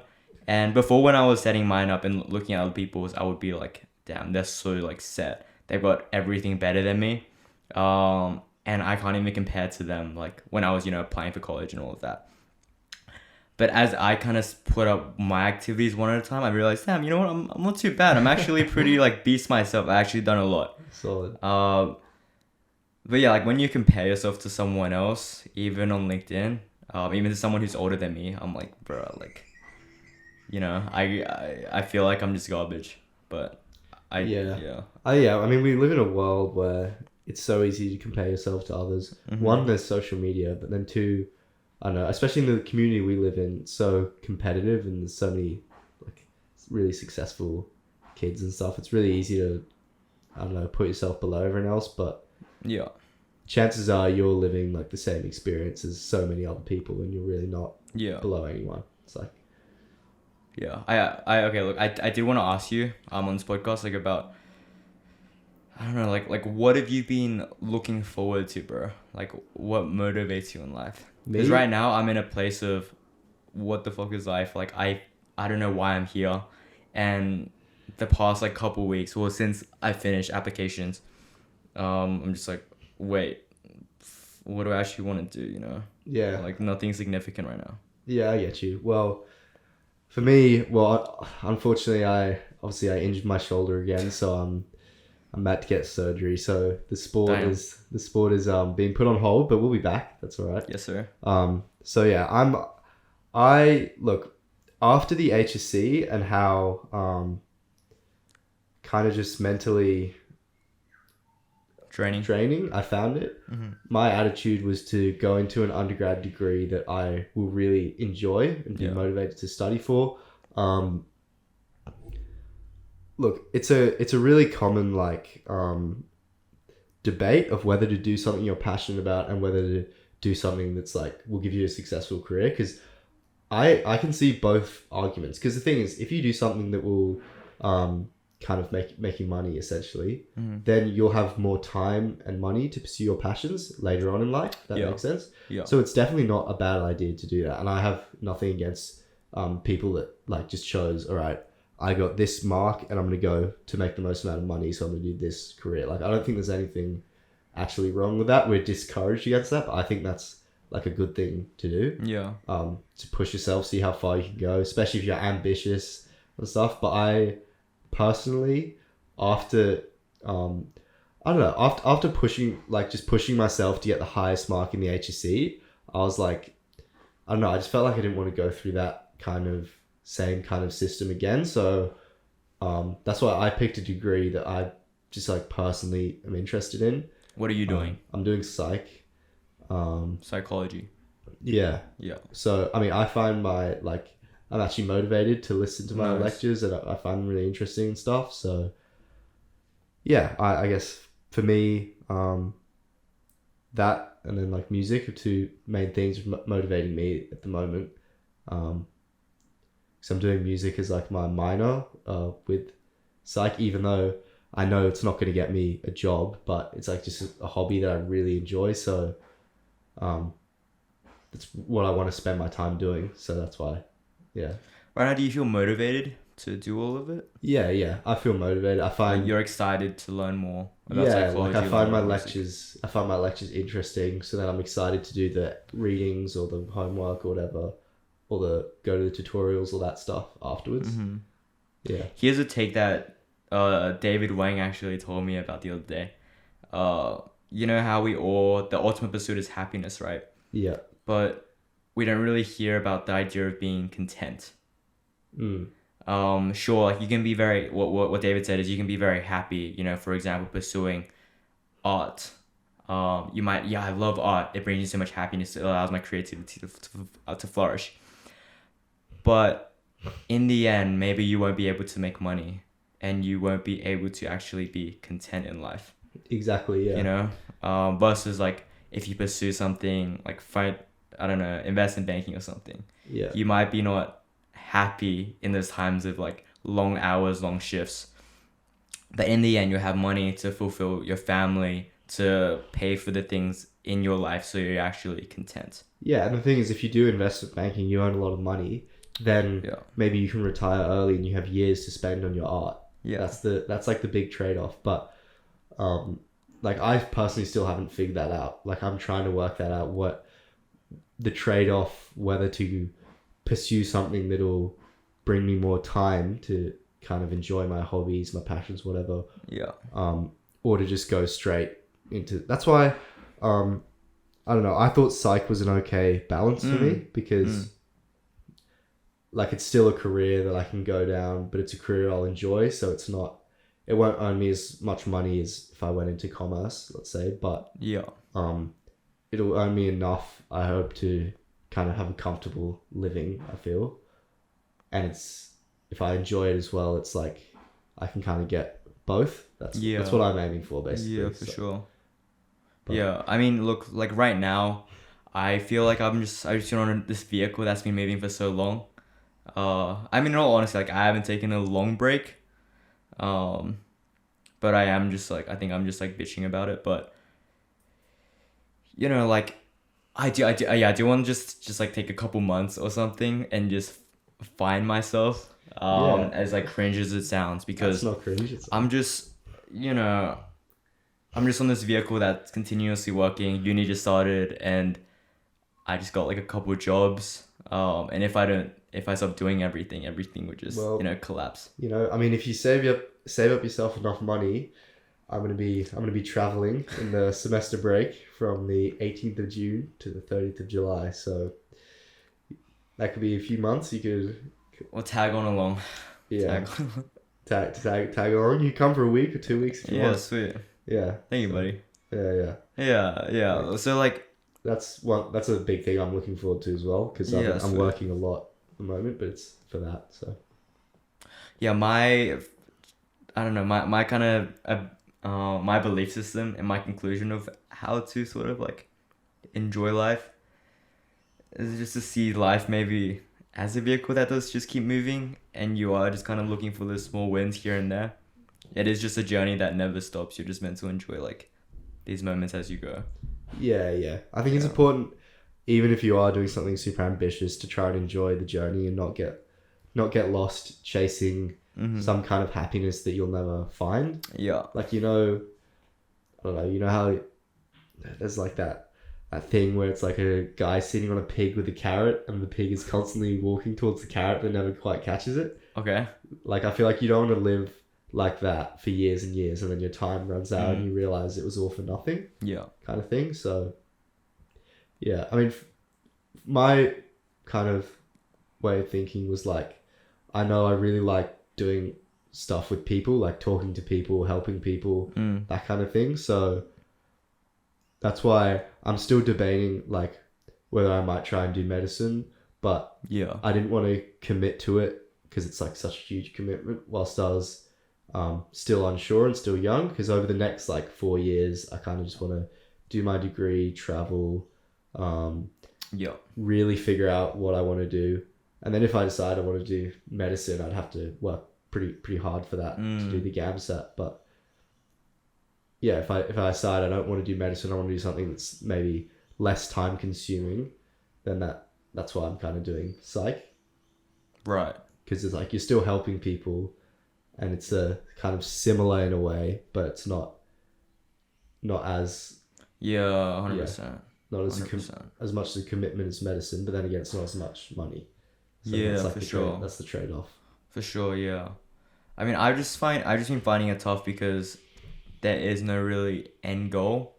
And before, when I was setting mine up and looking at other people's, I would be like, damn, they're so like set. They've got everything better than me. And I can't even compare to them like when I was, you know, applying for college and all of that. But as I kind of put up my activities one at a time, I realized, damn, you know what? I'm not too bad. I'm actually pretty like beast myself. I actually done a lot. Solid. But yeah, like when you compare yourself to someone else, even on LinkedIn, even to someone who's older than me, I'm like, bro, like, you know, I feel like I'm just garbage. But I mean, we live in a world where it's so easy to compare yourself to others. Mm-hmm. One, there's social media, but then two, I don't know, especially in the community we live in, it's so competitive and there's so many like really successful kids and stuff. It's really easy to, I don't know, put yourself below everyone else, but chances are you're living like the same experience as so many other people and you're really not below anyone. It's like, okay, look, I did want to ask you on this podcast like about, I don't know, like what have you been looking forward to, bro? Like what motivates you in life? Because right now I'm in a place of what the fuck is life? Like I don't know why I'm here, and the past like couple weeks, well, since I finished applications, I'm just like, wait, what do I actually want to do? You know? Yeah. Like nothing significant right now. Yeah, I get you. Well, for me, unfortunately, I injured my shoulder again, so I'm about to get surgery. So the sport is being put on hold, but we'll be back. That's all right. Yes, sir. So yeah, I look after the HSC and how kind of just mentally training. I found it. Mm-hmm. My attitude was to go into an undergrad degree that I will really enjoy and be motivated to study for. Look, it's a really common like debate of whether to do something you're passionate about and whether to do something that's like will give you a successful career. Because I can see both arguments. Because the thing is, if you do something that will kind of making money essentially, then you'll have more time and money to pursue your passions later on in life. That makes sense. Yeah. So it's definitely not a bad idea to do that. And I have nothing against people that like just chose, all right, I got this mark and I'm going to go to make the most amount of money, so I'm going to do this career. Like, I don't think there's anything actually wrong with that. We're discouraged against that, but I think that's like a good thing to do. Yeah. To push yourself, see how far you can go, especially if you're ambitious and stuff. But I personally, after pushing myself to get the highest mark in the HSC, I was like, I don't know, I just felt like I didn't want to go through that same kind of system again. So that's why I picked a degree that I just like personally am interested in. What are you doing? I'm doing psych. Psychology. Yeah. So I mean, I find I'm actually motivated to listen to my lectures, and I find them really interesting and stuff. So yeah, I guess for me, that and then like music are two main things motivating me at the moment. So I'm doing music as like my minor with psych, even though I know it's not going to get me a job, but it's like just a hobby that I really enjoy. So that's what I want to spend my time doing. So that's why, yeah. Right now, do you feel motivated to do all of it? Yeah. I feel motivated. I find You're excited to learn more about like I find my music. I find my lectures interesting, so then I'm excited to do the readings or the homework or whatever, or the go to the tutorials, all that stuff afterwards. Mm-hmm. Yeah. Here's a take that David Wang actually told me about the other day. You know how the ultimate pursuit is happiness, right? Yeah. But we don't really hear about the idea of being content. Sure, like you can be very, what David said is you can be very happy, you know, for example, pursuing art. You might, yeah, I love art. It brings you so much happiness. It allows my creativity to flourish. But in the end, maybe you won't be able to make money and you won't be able to actually be content in life. Exactly, yeah. You know, versus like if you pursue something like I don't know, invest in banking or something. Yeah. You might be not happy in those times of like long hours, long shifts. But in the end, you'll have money to fulfill your family, to pay for the things in your life, so you're actually content. Yeah, and the thing is, if you do investment banking, you earn a lot of money, then maybe you can retire early and you have years to spend on your art. Yeah. That's like the big trade-off. But like I personally still haven't figured that out. Like I'm trying to work that out, what the trade-off, whether to pursue something that'll bring me more time to kind of enjoy my hobbies, my passions, whatever. Yeah. Or to just go straight into. That's why, I don't know. I thought psych was an okay balance for me because, like, it's still a career that I can go down, but it's a career I'll enjoy. So it's not. It won't earn me as much money as if I went into commerce, let's say. But it'll earn me enough, I hope, to kind of have a comfortable living, I feel. And it's, if I enjoy it as well, it's like I can kind of get both. That's what I'm aiming for, basically. Yeah, for sure. But, yeah, I mean, look, like right now, I feel like I just on this vehicle that's been moving for so long. I mean, in all honesty, like I haven't taken a long break. But I am just like, I think I'm just like bitching about it. But you know, like I do want to just like take a couple months or something and just find myself. As like cringe as it sounds, because that's not cringe. I'm just, you know, I'm just on this vehicle that's continuously working. Uni just started and I just got like a couple of jobs. And if I stop doing everything would just, collapse. You know, I mean, if you save up yourself enough money, I'm gonna be traveling in the semester break from the 18th of June to the 30th of July. So that could be a few months. You could. Or tag on along. Yeah. Tag along. You come for a week or 2 weeks if you want. Yeah, sweet. Yeah. Thank you, buddy. Yeah. So like, that's a big thing I'm looking forward to as well, because I'm working a lot at the moment, but it's for that. So. Yeah, my kind of my belief system and my conclusion of how to sort of like enjoy life is just to see life maybe as a vehicle that does just keep moving, and you are just kind of looking for those small wins here and there. It is just a journey that never stops. You're just meant to enjoy like these moments as you go. Yeah. I think it's important, even if you are doing something super ambitious, to try and enjoy the journey and not get lost chasing some kind of happiness that you'll never find. Yeah. Like, I don't know, you know how there's like that thing where it's like a guy sitting on a pig with a carrot and the pig is constantly walking towards the carrot but never quite catches it. Okay. Like, I feel like you don't want to live like that for years and years and then your time runs out and you realize it was all for nothing. Yeah. Kind of thing. So, yeah. I mean, my kind of way of thinking was like, I know I really like doing stuff with people, like talking to people, helping people, that kind of thing. So that's why I'm still debating like whether I might try and do medicine, but I didn't want to commit to it because it's like such a huge commitment whilst I was still unsure and still young, because over the next like 4 years I kind of just want to do my degree, travel, really figure out what I want to do. And then if I decide I want to do medicine, I'd have to work pretty hard for that to do the GAMSAT. But yeah, if I decide I don't want to do medicine, I want to do something that's maybe less time consuming, then that's why I'm kind of doing psych. Right. because it's like you're still helping people, and it's a kind of similar in a way, but it's not as 100%. Not as much as a commitment as medicine, but then again, it's not as much money. So that's like for sure. That's the trade-off. For sure, yeah. I mean, I've just been finding it tough because there is no really end goal.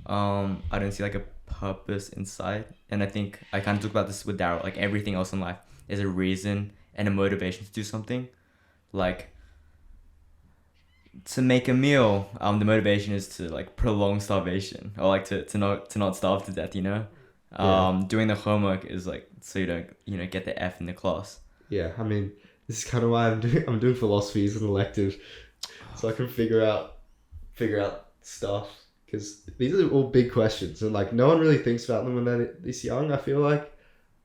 I don't see like a purpose inside, and I think I kind of talked about this with Daryl. Like everything else in life is a reason and a motivation to do something. Like to make a meal, the motivation is to like prolong starvation or like to not starve to death. Doing the homework is like so you don't get the F in the class. Yeah, I mean, this is kind of why I'm doing philosophy as an elective, so I can figure out stuff, because these are all big questions and like no one really thinks about them when they're this young, I feel like.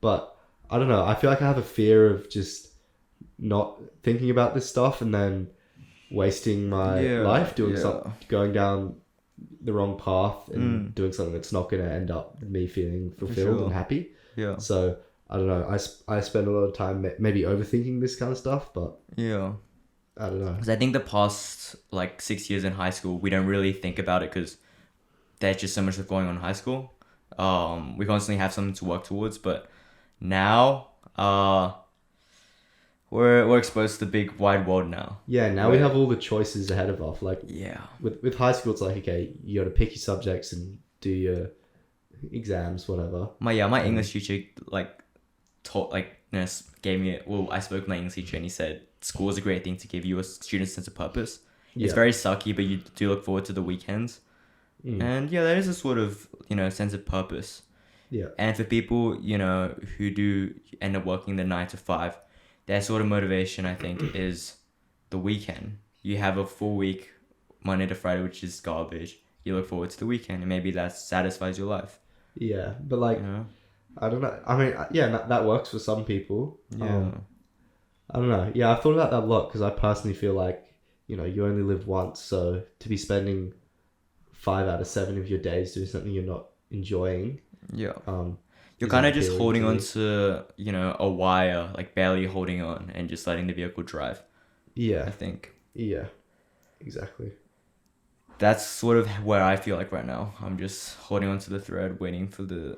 But I don't know, I feel like I have a fear of just not thinking about this stuff and then wasting my life doing something, going down the wrong path and doing something that's not going to end up with me feeling fulfilled and happy. Yeah. So I don't know. I spend a lot of time maybe overthinking this kind of stuff, but I don't know. Because I think the past like 6 years in high school, we don't really think about it because there's just so much stuff going on in high school. We constantly have something to work towards, but now we're exposed to the big wide world now. Yeah, now we have all the choices ahead of us. Like yeah, with high school, it's like, okay, you got to pick your subjects and do your exams, whatever. My English teacher gave me I spoke to my English teacher and he said school is a great thing to give you a student sense of purpose. It's very sucky, but you do look forward to the weekends. And there is a sort of sense of purpose. Yeah. And for people who do end up working the 9 to 5, their sort of motivation, I think, is the weekend. You have a full week, Monday to Friday, which is garbage. You look forward to the weekend, and maybe that satisfies your life. Yeah, but like, I don't know. I mean, that works for some people. Yeah. I don't know. Yeah, I've thought about that a lot because I personally feel like, you only live once. So to be spending 5 out of 7 of your days doing something you're not enjoying. Yeah. You're kind of just holding on to, a wire, like barely holding on and just letting the vehicle drive. Yeah. I think. Yeah, exactly. That's sort of where I feel like right now. I'm just holding on to the thread, waiting for the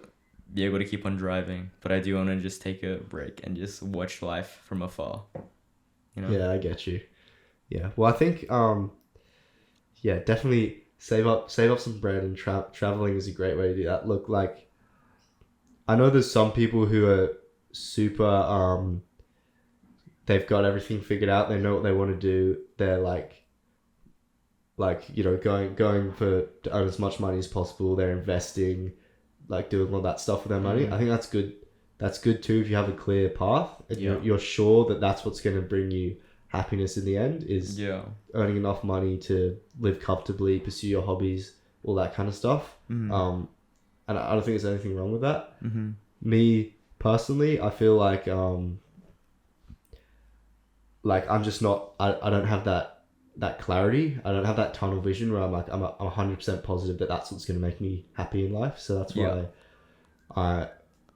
vehicle to keep on driving. But I do want to just take a break and just watch life from afar. Yeah, I get you. Yeah. Well, I think, definitely save up some bread, and traveling is a great way to do that. Look, like, I know there's some people who are super, they've got everything figured out. They know what they want to do. They're going to earn as much money as possible. They're investing, like doing all that stuff with their money. I think that's good. That's good too if you have a clear path and you're sure that that's what's going to bring you happiness in the end, is earning enough money to live comfortably, pursue your hobbies, all that kind of stuff. And I don't think there's anything wrong with that. Me personally, I feel like I'm just not. I don't have that clarity. I don't have that tunnel vision where I'm 100% positive that that's what's going to make me happy in life. So that's why I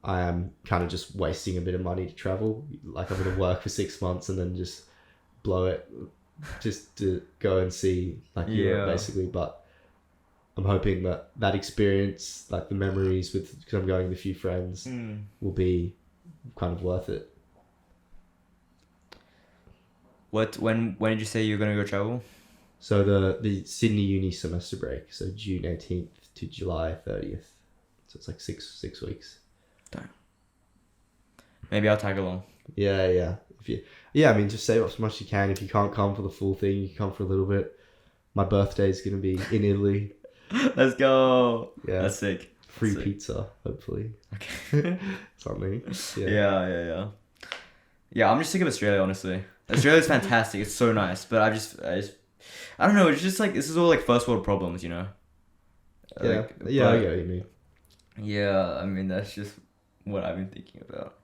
am kind of just wasting a bit of money to travel. Like I'm going to work for 6 months and then just blow it just to go and see Europe basically. But I'm hoping that experience, like the memories because I'm going with a few friends, will be kind of worth it. When did you say you're gonna go travel? So the Sydney uni semester break, so June 18th to July 30th. So it's like six weeks. Damn. Maybe I'll tag along. Yeah. I mean, just save up as much as you can. If you can't come for the full thing, you can come for a little bit. My birthday is gonna be in Italy. Let's go. Yeah. That's sick. Free pizza, hopefully. Okay. Something. Yeah. Yeah, I'm just sick of Australia, honestly. Australia's fantastic. It's so nice. But I just I don't know. It's just like, this is all like first world problems, Yeah. I get what you mean. Yeah, I mean, that's just what I've been thinking about.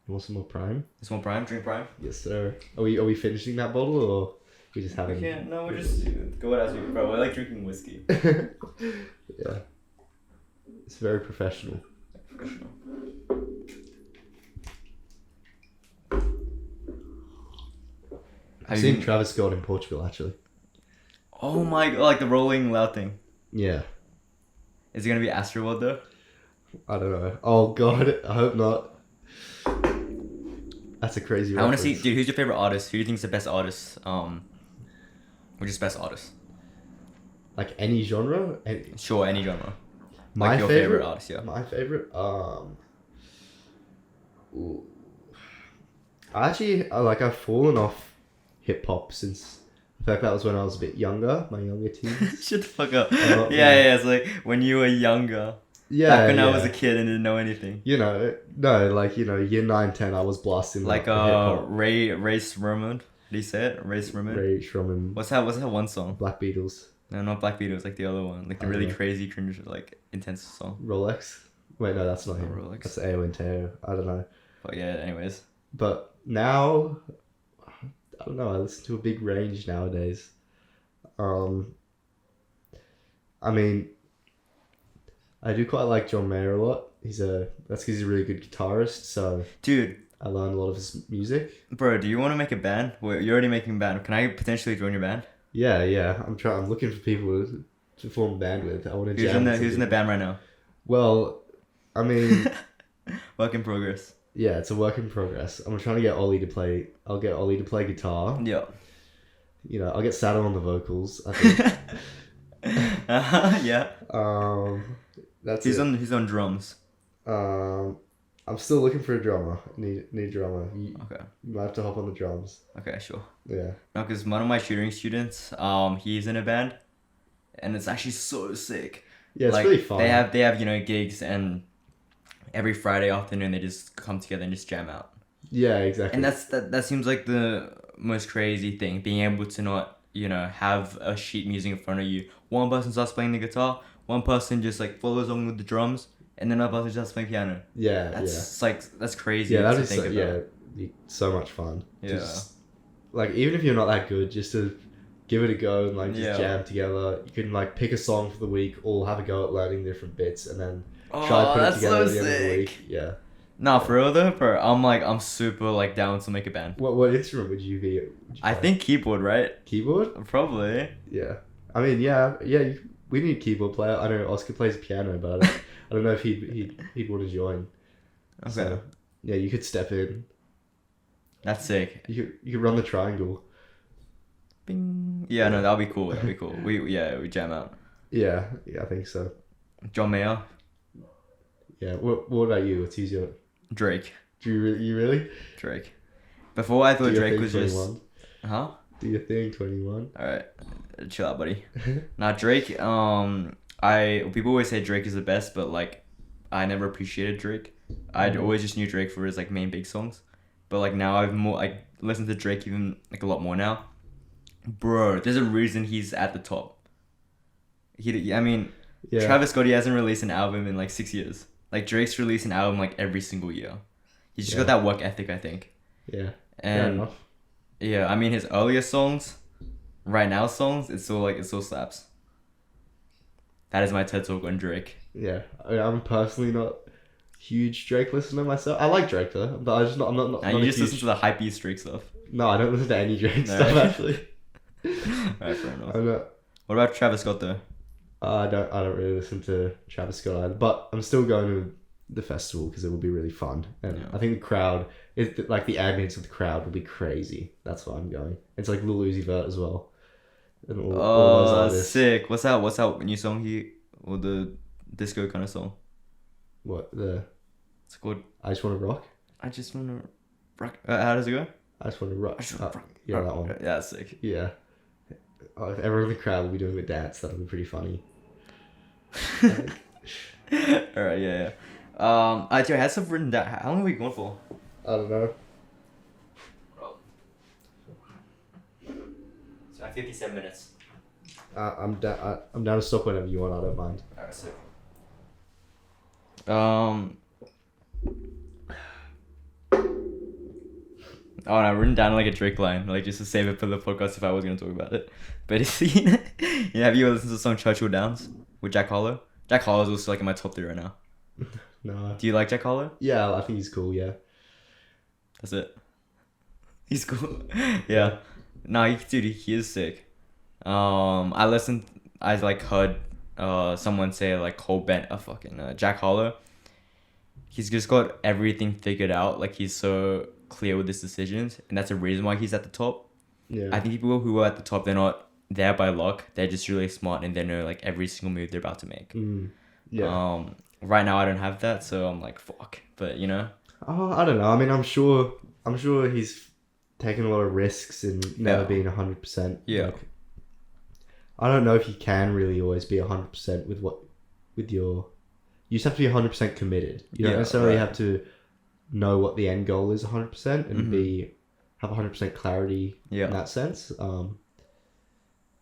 You want some more Prime? Some more Prime? Drink Prime? Yes, sir. Are we finishing that bottle, or we just having? We can't. No, we're just go as we bro. We're like drinking whiskey. Yeah. It's very professional. I've seen Travis Scott in Portugal actually. Oh my god, like the rolling loud thing. Yeah. Is it gonna be Astroworld though? I don't know. Oh god, I hope not. That's a crazy I want to reference. see, dude. Who's your favorite artist? Who do you think is the best artist? Which is best artist? Like any genre? Sure, any genre. My Like your favorite artist, yeah. My favorite, ooh. I've fallen off hip hop since. I feel like that was when I was a bit younger, my younger teens. Shut the fuck up. Yeah. It's like when you were younger. Yeah. Back when I was a kid and didn't know anything. You know, no, like, you know, year 9, 10, I was blasting like hip hop. Ray Shrumman. Did he say it? Ray Shrumman. Ray Shrumman. What's that one song? Black Beatles. No, not Black Beatles. Like the other one. Like the really crazy, cringe, like intense song. Rolex. Wait, no, that's not him. Rolex. That's Ayo and Teo. I don't know. But yeah, anyways. But now, I don't know. I listen to a big range nowadays. I mean, I do quite like John Mayer a lot. That's because he's a really good guitarist. So, dude, I learned a lot of his music. Bro, do you want to make a band? You're already making a band. Can I potentially join your band? Yeah. I'm looking for people to form a band with. I want to jam. Who's in the band right now? Well, I mean, work in progress. Yeah, it's a work in progress. I'm trying to get Ollie to play. I'll get Ollie to play guitar. Yeah. You know, I'll get Sato on the vocals. I think. Yeah. That's he's it. He's on drums. I'm still looking for a drummer. Need drummer. Okay. You might have to hop on the drums. Okay, sure. Yeah. No, because one of my shooting students, he's in a band, and it's actually so sick. Yeah, it's really fun. They have gigs, and every Friday afternoon they just come together and just jam out. Yeah, exactly. And that seems like the most crazy thing, being able to not have a sheet music in front of you. One person starts playing the guitar, one person just like follows along with the drums, and then another person starts playing piano. Yeah, that's crazy. Yeah, that'd be so much fun. Yeah. Just, like, even if you're not that good, just to give it a go and like just jam together. You can like pick a song for the week, all have a go at learning different bits, and then try to put it together at the end of the week. Yeah. Nah, for real though, bro, I'm super like down to make a band. What instrument would you be? I think keyboard, right? Keyboard? Probably. Yeah. I mean, yeah. We need a keyboard player. I know Oscar plays piano, but I don't know if he'd want to join. Okay. So, yeah, you could step in. That's sick. You could run the triangle. Bing. Yeah, no, that'll be cool. We jam out. Yeah, I think so. John Mayer. Yeah. What about you? What's your Drake. Do you really? Drake. Before I thought Drake was 21. Just. Huh? Do your thing, 21. All right, chill out, buddy. Now Drake. People always say Drake is the best, but like, I never appreciated Drake. I'd always just knew Drake for his like main big songs, but like now I listen to Drake even like a lot more now. Bro, there's a reason he's at the top. Travis Scott, he hasn't released an album in like 6 years. Like Drake's released an album like every single year. He's just got that work ethic, I think. Yeah. And fair enough. Yeah, I mean his earlier songs, right now songs, it still slaps. That is my TED talk on Drake. Yeah, I'm personally not a huge Drake listener myself. I like Drake though, but I'm not. Nah, you just listen to the hypey Drake stuff. No, I don't listen to any Drake stuff actually. Alright, fair enough. What about Travis Scott though? I don't really listen to Travis Scott either, but I'm still going to the festival because it will be really fun, and I think the crowd like the ambience of the crowd will be crazy. That's why I'm going. It's like Lil Uzi Vert as well. And all those artists. Sick. What's that new song or the disco kind of song? It's called I Just Wanna Rock? I Just Wanna Rock. How does it go? I Just Wanna Rock. Yeah, that one. Yeah, that's sick. Yeah. If everyone in the crowd will be doing a dance, that'll be pretty funny. Alright, yeah. I had stuff written down. How long are we going for? I don't know. So 57 minutes. I'm down to stop whenever you want. I don't mind. Alright, sick. Oh, and I've written down like a Drake line, like just to save it for the podcast if I was gonna talk about it. But it's, have you ever listened to the song Churchill Downs with Jack Harlow? Jack Harlow's also like in my top 3 right now. No. Do you like Jack Harlow? Yeah, I think he's cool. Yeah. That's it. He's cool. Yeah. No, dude, he is sick. I like heard someone say like Jack Harlow. He's just got everything figured out. Like he's so clear with his decisions, and that's a reason why he's at the top. Yeah. I think people who are at the top, they're not there by luck. They're just really smart and they know like every single move they're about to make. Yeah. Right now I don't have that, so I'm like fuck. But you know. Oh, I don't know. I mean, I'm sure he's taken a lot of risks and never being 100%. Yeah. Like, I don't know if you can really always be 100% with your. You just have to be 100% committed. You don't necessarily have to know what the end goal is 100% and have 100% clarity in that sense.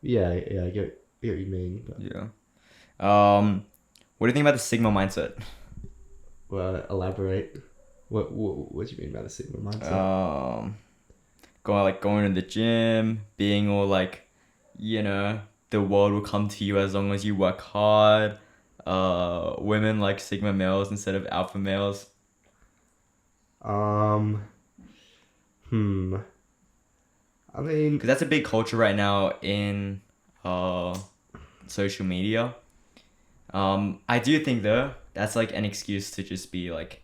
Yeah, I get what you mean. But. Yeah. What do you think about the Sigma mindset? Well, elaborate. What do you mean by the Sigma mindset? Going to the gym, being all like, you know, the world will come to you as long as you work hard. Women like Sigma males instead of alpha males. I mean, because that's a big culture right now in social media. I do think though that's like an excuse to just be like,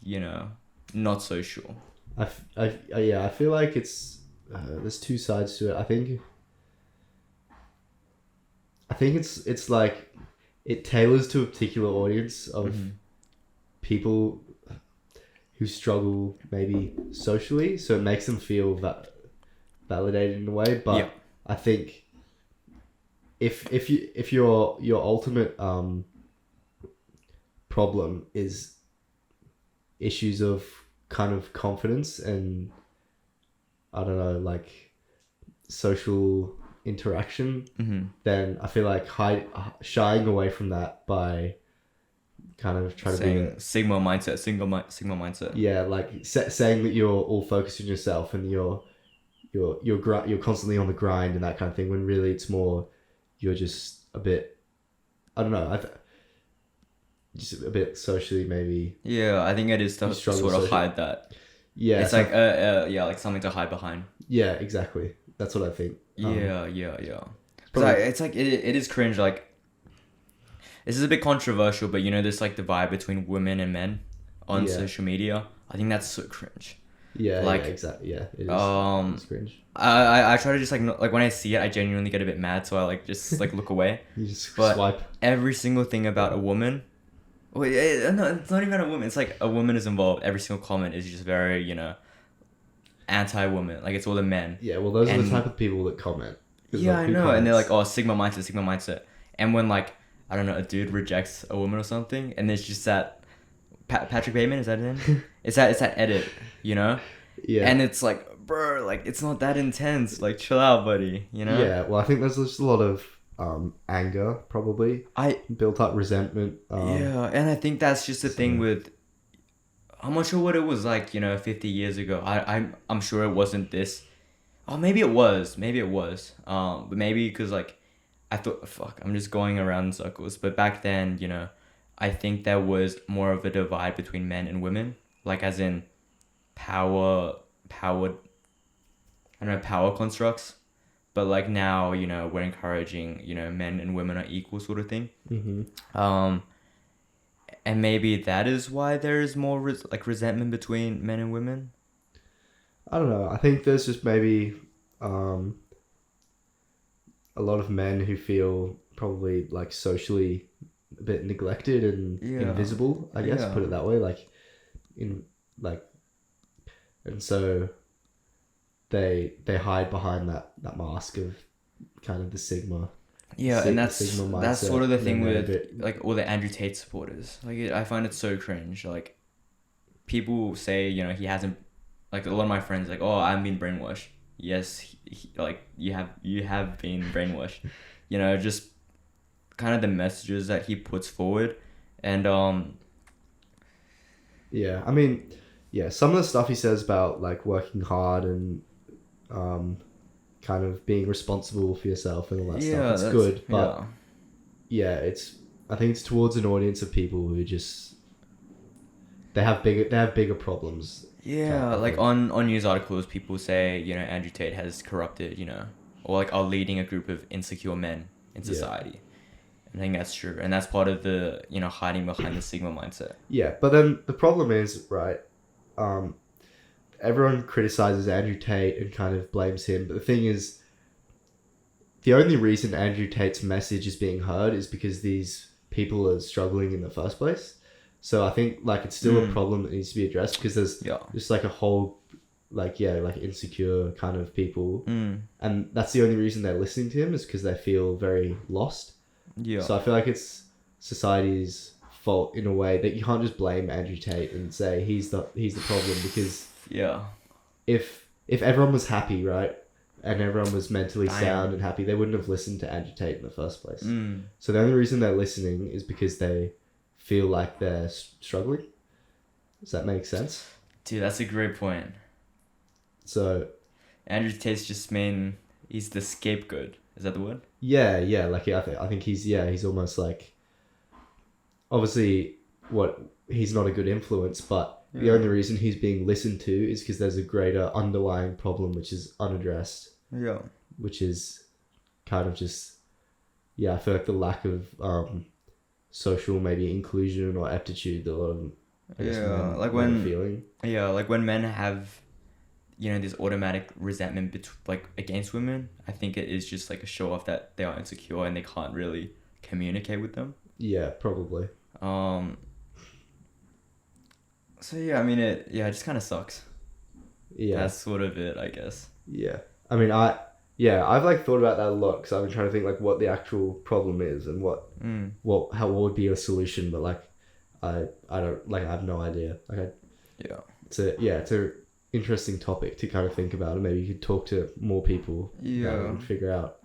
you know, not social. I feel like it's there's two sides to it. I think it's like it tailors to a particular audience of people who struggle maybe socially, so it makes them feel validated in a way. But I think if your ultimate problem is issues of kind of confidence and I don't know, like social interaction, then I feel like shying away from that by kind of trying to be Sigma mindset. Yeah, like saying that you're all focused on yourself and you're constantly on the grind and that kind of thing, when really it's more you're just a bit, I don't know, just a bit socially maybe. Yeah, I think it is to sort of hide that. Yeah, it's like something to hide behind. Yeah, exactly. That's what I think. Yeah. Because it's like it is cringe. Like, this is a bit controversial, but you know, this like divide between women and men on social media. I think that's so cringe. Yeah, like exactly. Yeah, it is. It's cringe. I try to just like when I see it, I genuinely get a bit mad, so I like just like look away. You just swipe. Every single thing about a woman. Wait, no, it's not even a woman. It's like a woman is involved. Every single comment is just very, you know, anti-woman. Like, it's all the men. Yeah, well, those are the type of people that comment. Yeah, like, I know. And they're like, oh, Sigma mindset. And when, like, I don't know, a dude rejects a woman or something, and there's just that... Patrick Bateman, is that his name? it's that edit, you know? Yeah. And it's like, bro, like, it's not that intense. Like, chill out, buddy, you know? Yeah, well, I think there's just a lot of... anger probably built up resentment and I think that's just the thing with, I'm not sure what it was like, you know, 50 years ago. I'm sure it wasn't this. Maybe it was but maybe because like I thought, fuck, I'm just going around in circles. But back then, you know, I think there was more of a divide between men and women, like as in power constructs. But like now, you know, we're encouraging, you know, men and women are equal sort of thing. And maybe that is why there is more resentment between men and women. I don't know. I think there's just maybe a lot of men who feel probably like socially a bit neglected and invisible, I guess, put it that way. And so they hide behind that mask of kind of the Sigma. Yeah, and that's sort of the thing with like all the Andrew Tate supporters. Like I find it so cringe. Like people say, you know, he hasn't. Like a lot of my friends, like, oh, I'm being brainwashed. Yes, like you have been brainwashed. You know, just kind of the messages that he puts forward, and Yeah, I mean, yeah, some of the stuff he says about like working hard and kind of being responsible for yourself and all that stuff. It's good, but I think it's towards an audience of people who just they have bigger problems Yeah, like on news articles, people say, you know, Andrew Tate has corrupted, you know, or like are leading a group of insecure men in society. I think that's true, and that's part of the, you know, hiding behind the Sigma mindset. Yeah, but then the problem is, right, everyone criticizes Andrew Tate and kind of blames him, but the thing is, the only reason Andrew Tate's message is being heard is because these people are struggling in the first place. So I think like it's still a problem that needs to be addressed, because there's just like a whole like insecure kind of people, and that's the only reason they're listening to him, is because they feel very lost. Yeah. So I feel like it's society's fault in a way that you can't just blame Andrew Tate and say he's the problem, because if everyone was happy, right, and everyone was mentally sound and happy, they wouldn't have listened to Andrew Tate in the first place. So the only reason they're listening is because they feel like they're struggling. Does that make sense? Dude, that's a great point. So Andrew Tate's just he's the scapegoat. Is that the word? Yeah. Like I think he's almost like, obviously he's not a good influence, but the only reason he's being listened to is because there's a greater underlying problem which is unaddressed. Yeah. Which is kind of just, I feel like the lack of social maybe inclusion or aptitude that a lot of men, like when feeling. Yeah, like when men have, you know, this automatic resentment like against women, I think it is just like a show off that they are insecure and they can't really communicate with them. Yeah, probably. So yeah, I mean it just kind of sucks. Yeah. That's sort of it, I guess. Yeah. I mean, I've like thought about that a lot, because I've been trying to think like what the actual problem is and what would be a solution, but like I don't, like, I have no idea. Like it's a interesting topic to kind of think about, and maybe you could talk to more people and figure out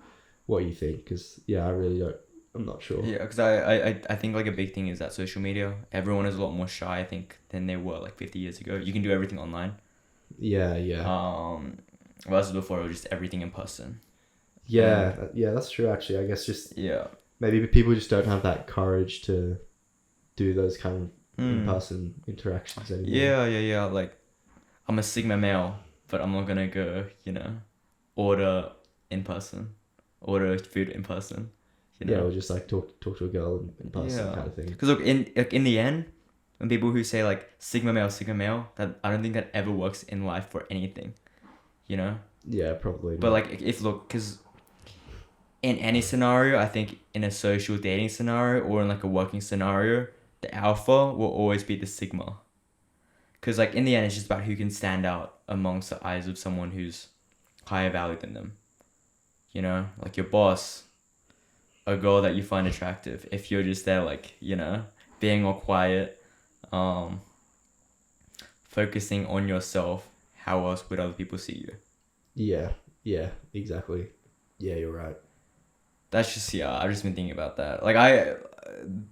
what you think, because I'm not sure. Yeah, because I think like a big thing is that social media, everyone is a lot more shy, I think, than they were like 50 years ago. You can do everything online. Whereas before it was just everything in person. Yeah, that's true actually. I guess just maybe people just don't have that courage to do those kind of in-person interactions anymore. Yeah. Like, I'm a Sigma male, but I'm not gonna go, you know, order food in person. You know? Yeah, or just like talk to a girl in person kind of thing. Because look, in the end, when people who say like Sigma male, that I don't think that ever works in life for anything. You know? Yeah, probably. But like, because in any scenario, I think in a social dating scenario or in like a working scenario, the alpha will always be the Sigma. Because like in the end, it's just about who can stand out amongst the eyes of someone who's higher value than them. You know, like your boss, a girl that you find attractive. If you're just there, like, you know, being all quiet, focusing on yourself, how else would other people see you? Yeah, exactly. Yeah, you're right. That's just, I've just been thinking about that. Like,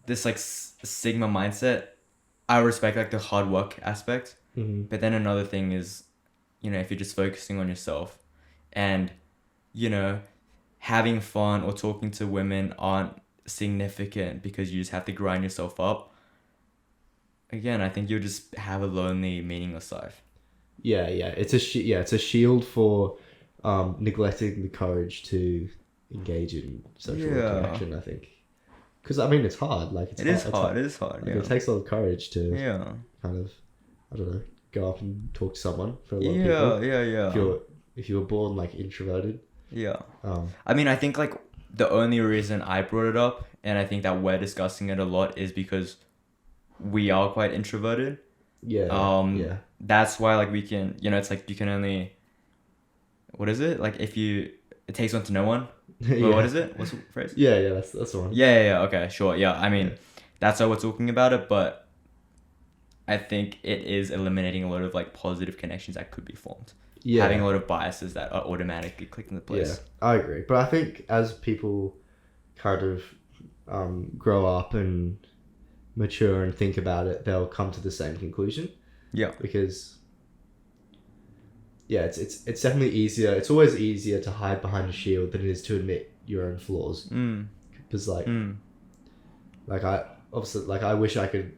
this like Sigma mindset, I respect like the hard work aspect. But then another thing is, you know, if you're just focusing on yourself and, you know, having fun or talking to women aren't significant because you just have to grind yourself up. Again, I think you'll just have a lonely, meaningless life. Yeah. It's a shield for neglecting the courage to engage in social connection, I think. Because I mean, it's hard. Like it is hard. Like, it takes a lot of courage to kind of, I don't know, go up and talk to someone for a lot of people. Yeah. If you were born like introverted. Yeah. I mean, I think like the only reason I brought it up, and I think that we're discussing it a lot, is because we are quite introverted. Yeah. That's why like we can, you know, it's like you can only, what is it? Like it takes one to know one. Well, what is it? What's the phrase? Yeah, that's the one. Yeah. Okay, sure. Yeah, I mean, that's how we're talking about it, but I think it is eliminating a lot of like positive connections that could be formed. Yeah. Having a lot of biases that are automatically clicked into place. Yeah, I agree. But I think as people kind of grow up and mature and think about it, they'll come to the same conclusion. Yeah. Because it's definitely easier. It's always easier to hide behind a shield than it is to admit your own flaws. Because I wish I could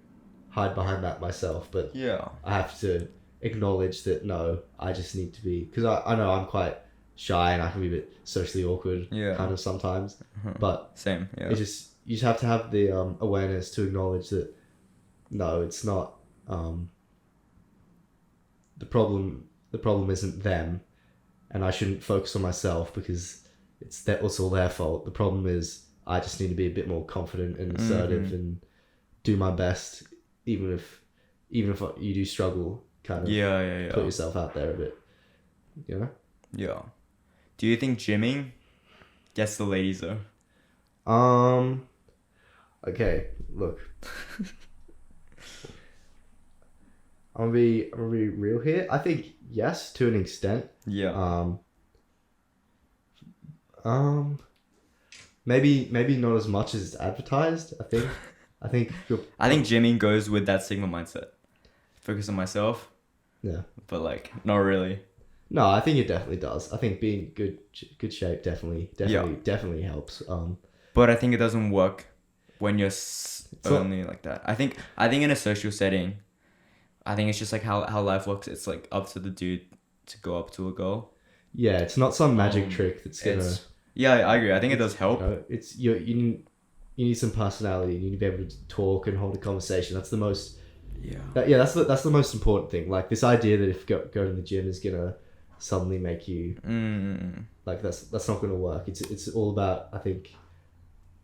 hide behind that myself, but I have to acknowledge that no, I just need to be, because I know I'm quite shy and I can be a bit socially awkward kind of sometimes, but same. Yeah. It's just, you just have to have the awareness to acknowledge that no, it's not the problem isn't them, and I shouldn't focus on myself because it's all their fault. The problem is I just need to be a bit more confident and assertive and do my best, even if you do struggle, kind of put yourself out there a bit, you know? Yeah. Do you think gymming gets the ladies though? Okay, look. I'm gonna be real here. I think yes, to an extent. Yeah. Maybe not as much as it's advertised. I think gymming goes with that Sigma mindset. Focus on myself. Yeah. But like, not really. No, I think it definitely does. I think being good shape definitely helps. But I think it doesn't work when you're only like that. I think in a social setting, I think it's just like how life works. It's like up to the dude to go up to a girl. Yeah, it's not some magic trick that's gonna. Yeah, I agree. I think it does help. You know, it's you need some personality. You need to be able to talk and hold a conversation. That's the most. Yeah. That's the most important thing. Like this idea that if going to the gym is gonna suddenly make you like that's not gonna work. It's all about, I think,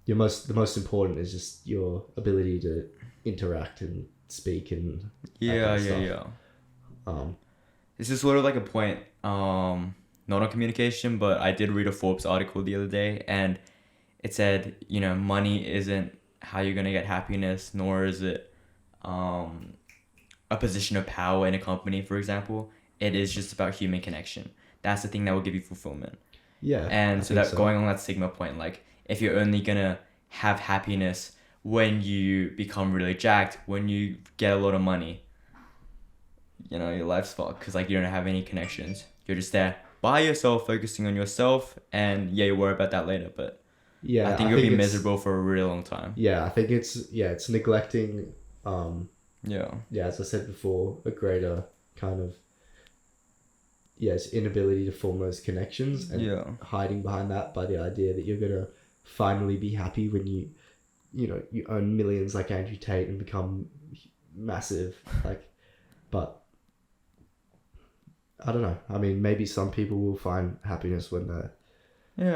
the most important is just your ability to interact and speak and This is sort of like a point, not on communication, but I did read a Forbes article the other day, and it said, you know, money isn't how you're gonna get happiness, nor is it a position of power in a company, for example. It is just about human connection. That's the thing that will give you fulfillment. Yeah. And so going on that Sigma point, like if you're only gonna have happiness when you become really jacked, when you get a lot of money, you know, your life's fucked because like you don't have any connections. You're just there by yourself, focusing on yourself, and you worry about that later. But I think you'll be miserable for a really long time. Yeah, I think it's neglecting. As I said before, a greater kind of it's inability to form those connections and hiding behind that by the idea that you're gonna finally be happy when you own millions like Andrew Tate and become massive, like, but I don't know. I mean, maybe some people will find happiness when they're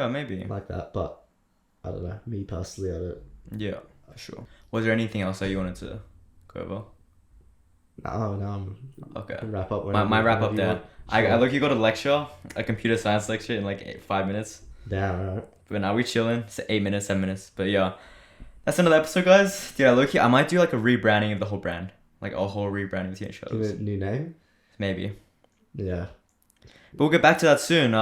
maybe like that, but I don't know. Me personally, I don't. Yeah, for sure. Was there anything else that you wanted to go over? No. Okay. Wrap up. My wrap up there. Sure. I look, you got a computer science lecture in like 5 minutes. Damn, alright. But now we chilling. It's 8 minutes, 7 minutes. But yeah, that's another episode, guys. Dude, I might do like a rebranding of the whole brand, like a whole rebranding of Teenage Shadows. Give it a new name. Maybe. Yeah. But we'll get back to that soon.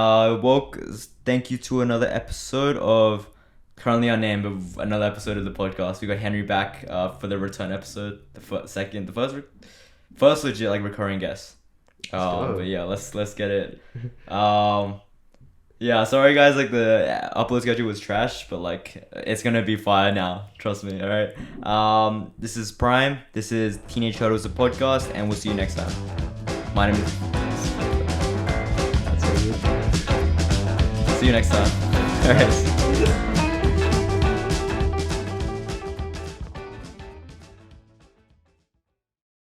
Thank you to another episode of currently unnamed, but another episode of the podcast. We got Henry back for the return episode, the first legit like recurring guest. But yeah, let's get it. Yeah, sorry guys, like the upload schedule was trash, but like it's gonna be fire now. Trust me. All right. This is Prime. This is Teenage Shadows, the podcast, and we'll see you next time. My name is. See you next time. All right.